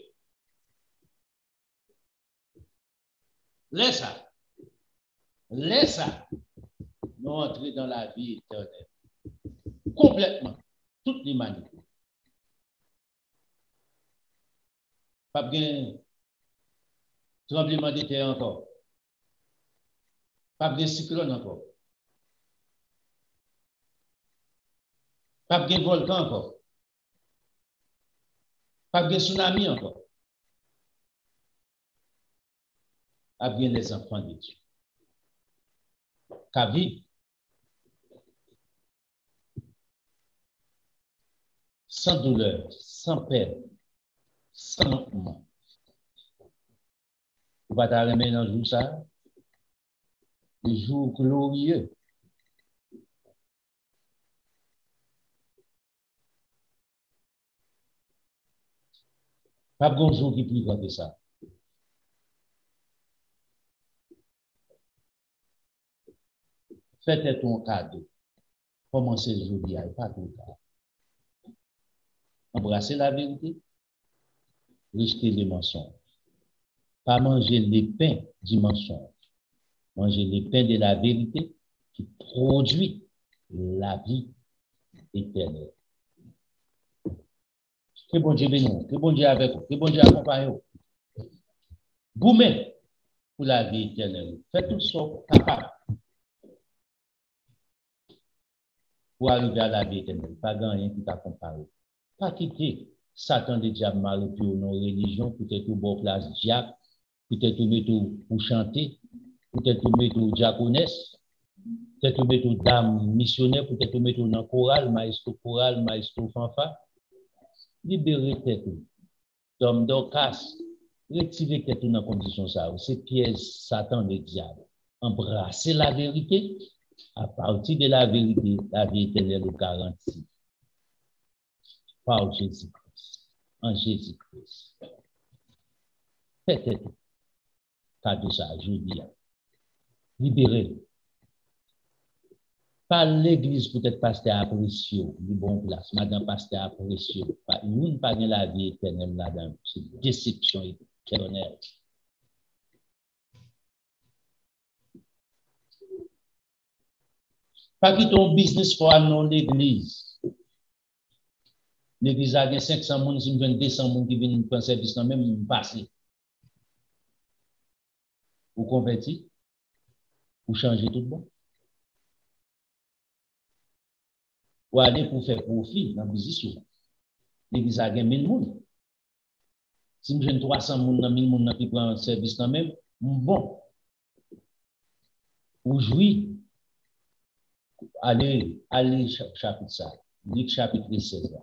Laisse ça. Laisse ça. Nous entrer dans la vie éternelle. Complètement. Toute l'humanité. Pas bien tremblement de terre encore. Pas bien cyclone encore. Pas bien volcan encore. Pas bien tsunami encore. Pas bien les enfants de Dieu. Qu'à vivre sans douleur, sans peine, sans manquement. Vous ne pouvez pas remettre dans le jour ça. Le jour glorieux. Pas de jour qui est plus grand que ça. Faites ton cadeau. Commencez le jour d'hier, pas tout tard. Embrassez la vérité. Rejetez les mensonges. Pas manger les pains du mensonge. Manger les pains de la vérité qui produit la vie éternelle. Que bon Dieu bénisse, que bon Dieu avec vous, que bon Dieu accompagne vous. Vous-même, pour la vie éternelle, faites tout ce capable pour arriver à la vie éternelle. Pas rien qui t'accompagne. Pas quitter Satan de diable mal pour nos religions, peut-être au bon place diable, peut-être pour chanter, peut-être mettre au diaconesse, peut-être mettre aux dames missionnaires, peut-être mettre dans choral, maestro fanfa. Libérez tête. Tom Dorcas, retirez tête dans condition ça. C'est piège Satan le diable. Embrassez la vérité. À partir de la vérité, la vie éternelle est garantie. Par Jésus-Christ. En Jésus-Christ. Faites cadeau ça, je dis. libéré. Pas l'église peut-être pasteur apprécié, du bon place, madame pasteur apprécié. Nous pas la vie éternelle là-dedans. C'est déception éternelle. Pas quitter ton business pour aller dans l'église. L'église a 500 personnes, si nous avons 200 personnes qui viennent prendre service, même passer. Vous convertir, vous changer tout le monde. Ou aller pour faire profit dans la business. L'église a 1000 personnes. Si nous avons 300 personnes, 1000 personnes qui prennent service, même bon. Ou jouir. Allez, chapitre ça. Luc chapitre 16.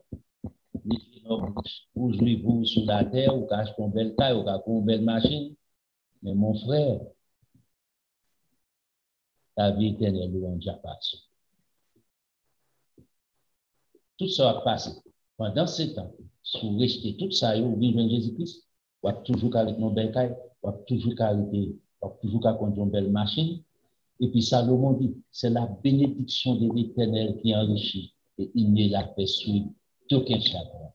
Vous jouez vous sur la terre, ou cache une belle taille, ou cache une belle machine. Mais mon frère, la vie éternelle est déjà passée. Tout ça va passer. Pendant ce temps, si vous restez tout ça, vous vivez en Jésus-Christ, vous avez toujours avec une belle taille, vous avez toujours arrêté, vous avez toujours conduire une belle machine. Et puis Salomon dit, c'est la bénédiction de l'Éternel qui enrichit et il ne la fait suivre d'aucun chagrin.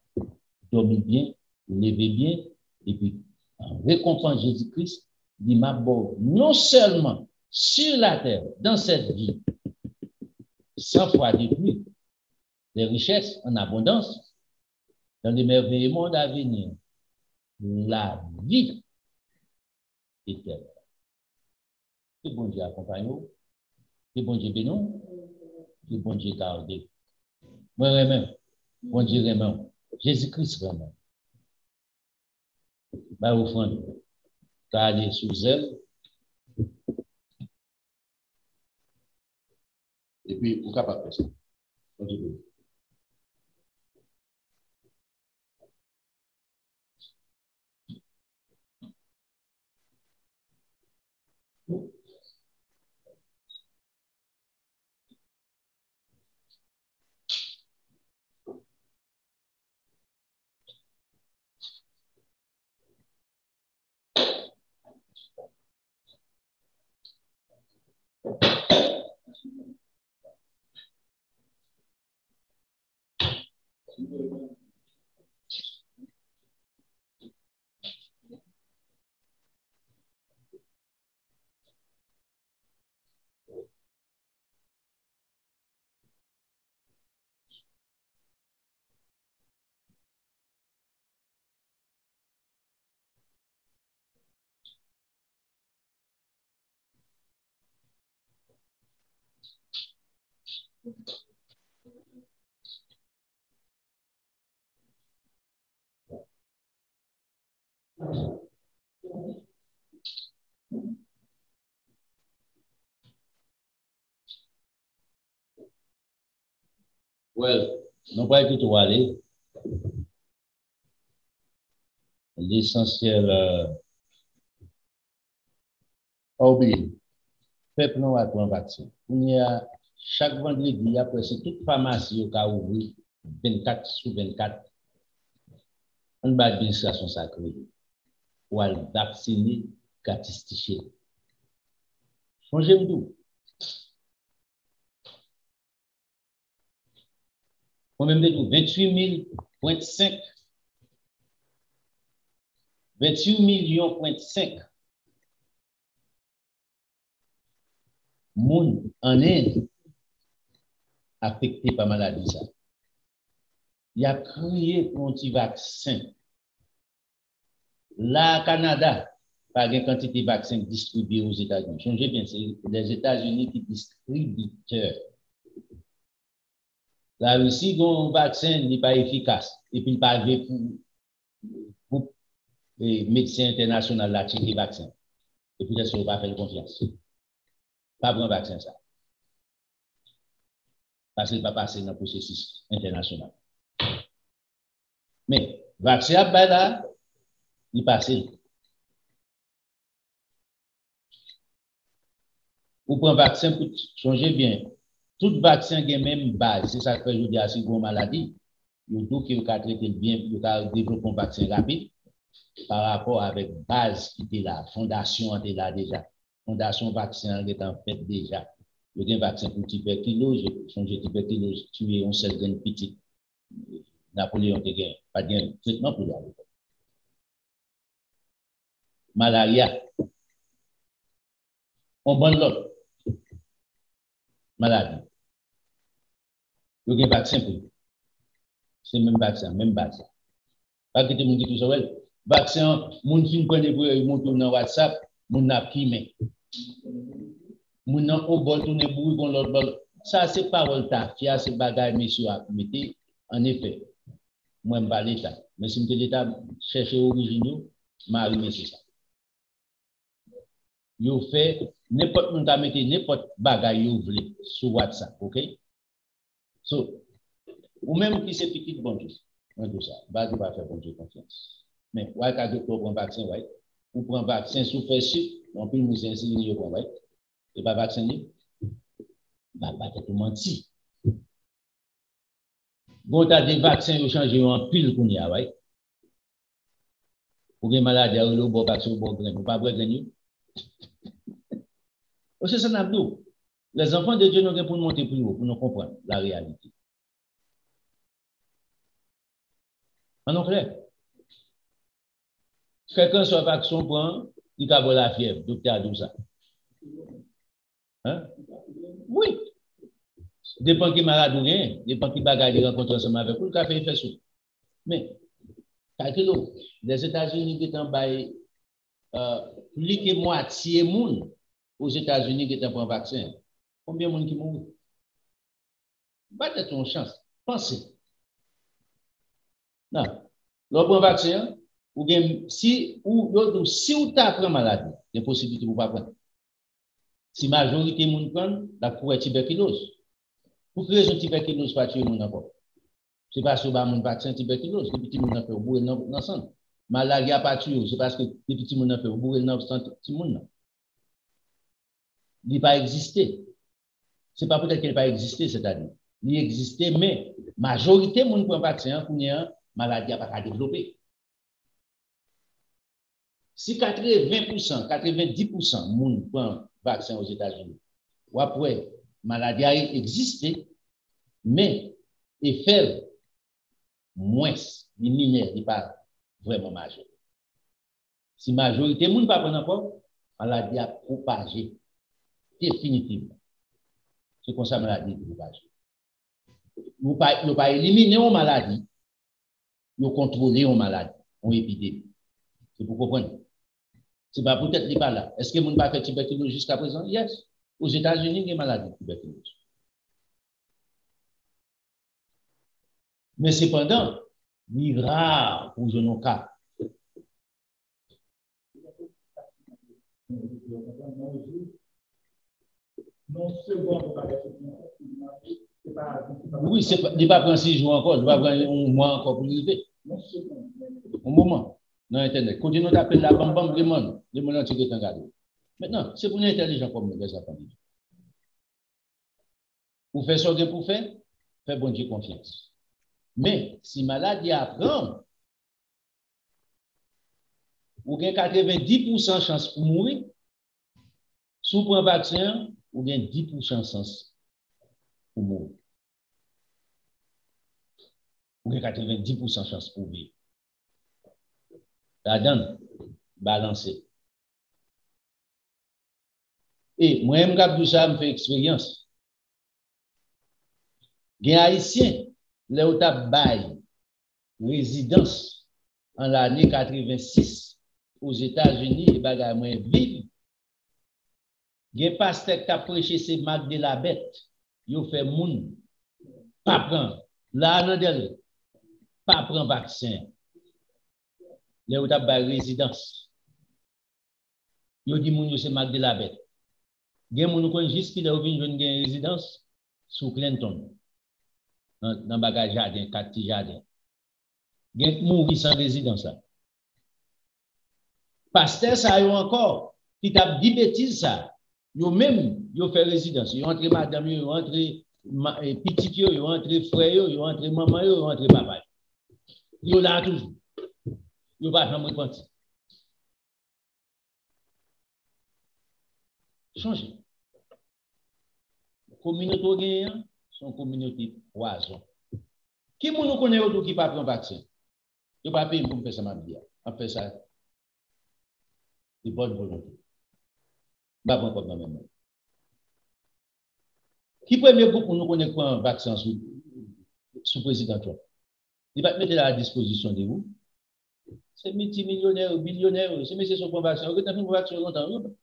Dormez bien, levez bien, et puis en récompense Jésus-Christ, dit m'aborde non seulement sur la terre, dans cette vie, 100 fois de plus, les richesses en abondance, dans les merveilleux mondes à venir, la vie éternelle. Que bon Dieu accompagne nous, que bon Dieu bénisse, que bon Dieu garde. Moi, vraiment, bon Dieu vraiment, Jésus-Christ vraiment. Bah, au fond, tu as allé sous elle. Et puis, vous êtes capable de faire ça. Well, non pas du tout aller. L'essentiel, oublié. Peuple non va prendre vaccin. Il y a chaque vendredi, après c'est toute pharmacie qui a ouvert 24 sur 24. On va administration sacrée. Pour aller vacciner, gratifier. Changez tout. On même dit 28,5 28 millions,5 monde en Inde affecté par maladie ça. Il a créé un petit vaccin. Là, Canada, par une quantité de vaccins distribués aux États-Unis. Changez bien, c'est les États-Unis qui distribuent. La Russie, un vaccin n'est pas efficace. Et puis, il pas pour les médecins internationaux là, checker le vaccin. Et puis, ça ne va pas faire confiance. Pas prendre vaccin, ça. Parce qu'il ne va pas passer dans le processus international. Mais, vaccin, ben là, il passe. Ou prendre vaccin pour changer bien. Tout vaccin a même base. C'est ça que je dis à si une maladie. Il faut qu'il traiter bien, il faut développer un vaccin rapide par rapport avec base qui était là, fondation était là déjà. fondation vaccin est en fait déjà. Il y a un vaccin pour tuberculose, j'ai tuberculose, tuer un seul grain petit. Napoléon te gagne, pas de traitement pour la malaria. On bonne l'autre maladie. Il y a un vaccin pour c'est même vaccin, même base. Pas que tout le monde dit tout ça, vaccin, mon film prend pour monter dans WhatsApp, mon n'a primé. Mon n'a au bol tourner bourri con l'autre bol. Ça c'est parole ta, qui a ces bagages messieurs à mettre en effet. Moi je pas l'état, mais si l'état cherche originaux, m'a arrivé c'est ça. Yo fait n'importe monde a mettre n'importe bagage yo voulez sur WhatsApp, OK? So ou même qui c'est petit bon Dieu. Tout ça, va pas faire bon Dieu confiance. Mais ouais quand tu prends un vaccin, ouais. Ou prend un vaccin sous fait sucre, on peut nous insinuer yo ouais. Et pas vacciner. Bah pas tout menti. Bon t'as des vaccins yo changer en pile qu'on y a, ouais. Pour les maladies, le bon vaccin, bon grain, pas vrai grain. C'est ça n'abdou. Les enfants de Dieu n'ont rien pour nous monter plus haut, pour nous comprendre la réalité. En clair, quelqu'un soit vaccin prend, il a la fièvre, docteur a dit ça. Hein? Oui. Dépend qui malade ou rien, dépend qui bagaille rencontre ensemble avec vous, le café fait sous. Mais, calculons, les États-Unis qui sont en bas, plus que moitié monde aux États-Unis qui sont en vaccin. Combien de monde qui mourent? Pas de ton chance. Pensez. Non. Le vaccin, ou si vous t'apprend maladie, il y a possibilité pour ne pas prendre. Si la majorité de monde prend, la cour tuberculose. Pour que les tuberculose pas tuer monde encore. C'est parce que le vaccin tuberculose, les petits monde fait au bout dans le sang. Malaria pas tué, c'est parce que les petits monde fait au bout dans le sang petit monde. Il n'a pas existé. C'est pas peut-être qu'il n'a pas existé, c'est-à-dire. Il existait, mais la majorité de monde prend vaccin pour une maladie n'a pas développé. Si 80%, 90% de monde prend vaccin aux États-Unis, ou après, maladie a existé, mais effet moins, les mineurs, il n'est pas vraiment majeur. Si la majorité de monde ne prend pas encore, maladie a propagé définitivement. C'est comme ça que la maladie est propagée. Nous ne pas éliminer une maladie, nous contrôler une maladie, une épidémie. C'est pour comprendre. C'est pas peut-être n'est pas là. Est-ce que nous pas fait tuberculose jusqu'à présent? Yes. Aux États-Unis, il y a une maladie de tuberculose. Mais cependant, il est rare pour nos cas. Oui, il n'est pas prendre 6 jours encore, il va prendre un mois encore pour arriver. Un moment, dans Internet. Quand nous appelons la bam-bam, les gens entiers qui sont regardés. Maintenant, c'est pour les intelligents comme nous, les enfants. Pour faire ce que pour faire, faites bon Dieu confiance. Mais si maladie apprend, vous avez 90% de chance pour mourir. Si vous prenez un vaccin, vous avez 10% de chance pour mourir. Vous avez 90% de chance pour vivre. La donne, balancer. Et moi, je me ça, je fais expérience. Les Haïtiens, les Otabaï, résidence en l'année 86 aux États-Unis, les bagages moins vivent. Les pasteurs qui ont prêché ces marques de la bête, ils ont fait moun, pas prendre. Là, non, pas prendre vaccin. Les Otabaï résidence. Ils ont dit moun, c'est marque de la bête. Les gens qui ont juste qui ont une résidence sous Clinton. Dans bagage jardin, 4 petits jardins. Il y a mourir sans résidence. Pasteur, ça y encore, qui t'a dit bêtise ça. Yo même, yo fait résidence. Yo entre madame, yo entre petit, yo entre frère, yo entre maman, yo entre papa. Yo là toujours. Yo pas jamais repenti. changer. La communauté sont communauté poison. Qui nous connaît autour qui pas prendre vaccin? Je ne pas payer pour faire ça, ma vie. On fait ça de bonne volonté. Pas prendre comme même. Qui premier groupe pour nous connaître un vaccin sous président Trump? Il va mettre à la disposition de vous. C'est multimillionnaire, billionnaire, c'est monsieur son vaccin. Vous avez fait un vaccin longtemps. Vous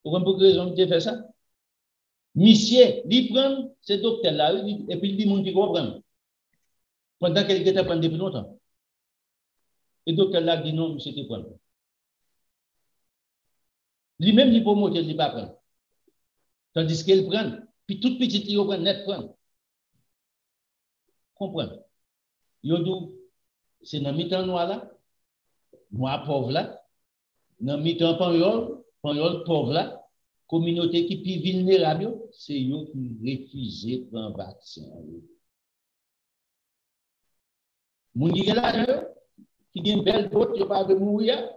comprenez pour quelle raison vous fait ça? Monsieur, il prend ce docteur-là et puis il dit mon qui comprend. Pendant qu'elle était prendre depuis longtemps. Le docteur-là dit non, monsieur te prend. Lui-même, il promote, il ne pas prendre. Tandis qu'elle prend, puis toute petite, il prend net prend. Comprends? Yodou, c'est dans le mi-temps noir là, noir pauvre là, dans le mi-temps pagnol pauvre là, communauté qui est plus vulnérable, c'est eux qui refusent de prendre vaccin. Moun qui est là, qui a une belle botte, qui pas de mourir,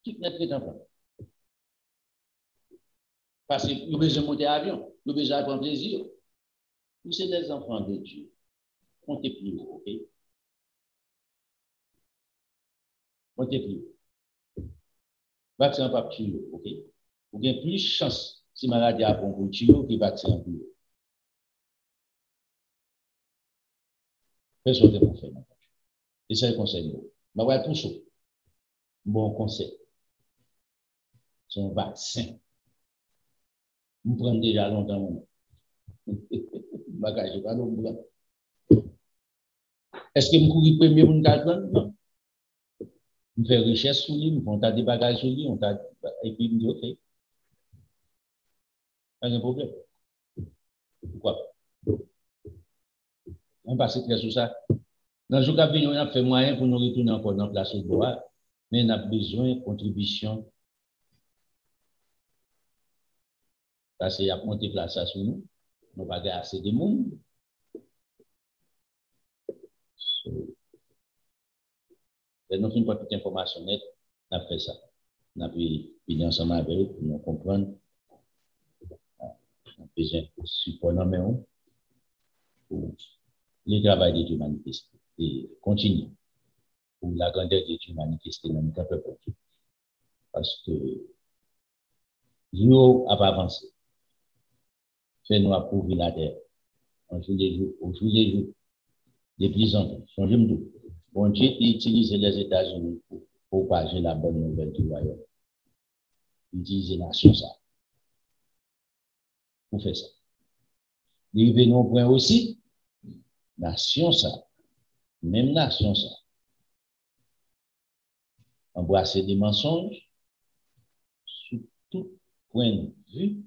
qui n'est pas de parce que nous besoin de monter avion, nous besoin de prendre plaisir. Nous sommes des enfants de Dieu. Comptez plus, ok? Comptez plus. Vaccin pas tuer, ok? Vous avez plus de chance si maladie a bon pour tuer que vaccin pour. Personne ne peut faire. Et c'est le conseil. Mais ouais, tout ça. Bon conseil. C'est un vaccin. Vous prenez déjà longtemps. Bagage, pas l'eau. Est-ce que vous courez premier pour nous prendre? Non. Vous faites recherche sur lui, on a des bagages sur lui, et puis vous dites OK. Pas de problème. Pourquoi? On passe très sur ça. Dans le jour où on a fait moyen pour nous retourner encore dans la place de bois, mais on a besoin de contribution. Parce qu'il y a monté place sur nous. On va garder assez de monde. Et nous avons toute information nette, on a fait ça. On a pu venir ensemble avec eux pour nous comprendre. On a besoin de support dans mes mains pour le travail de Dieu manifesté et continuer pour la grandeur de Dieu manifestée dans notre peuple. Parce que Dieu a pas avancé. Fait-nous approuver la terre. On joue les jours, de plus en plus. Changez-moi. Bon Dieu utilise les États-Unis pour propager la bonne nouvelle du royaume. Utiliser la science pour faire ça. Nous venons au point aussi, la science, même la science, embrasser des mensonges sur tout point de vue,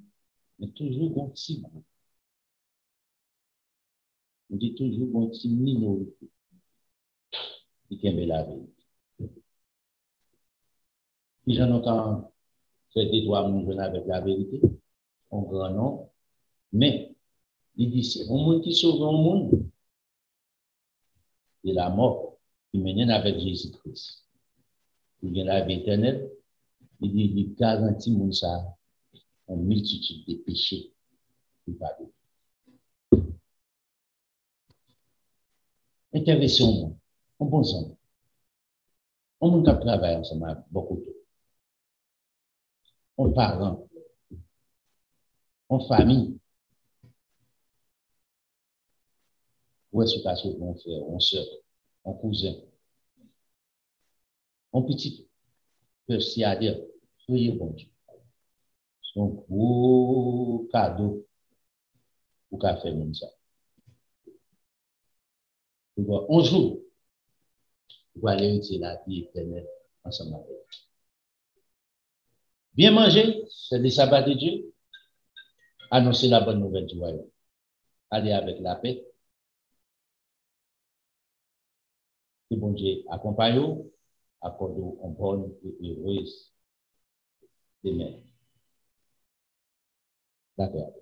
mais toujours bon petit groupe. On dit toujours bon petit minorité qui aime la vérité. Si j'en ai quand fait des droits avec la vérité, en grand nom, mais il dit c'est un monde qui sauve un monde de la mort, qui mène avec Jésus-Christ. Il y a la vie éternelle, il dit il garantit mon ça une multitude de péchés. Intéressons-nous, en bon sens. On travaille ensemble avec beaucoup de en parents, en famille. Où est-ce que tu mon frère, mon soeur, mon cousin, mon petit persuadeur, soyez bon Dieu. C'est un gros cadeau pour faire comme ça. Un jour, vous allez utiliser la vie éternelle ensemble avec vous. Bien manger, c'est le sabbat de Dieu. Annoncer la bonne nouvelle du royaume. Allez avec la paix. Que bon Dieu accompagne-vous, accorde-vous une bonne et heureuse demain. D'accord.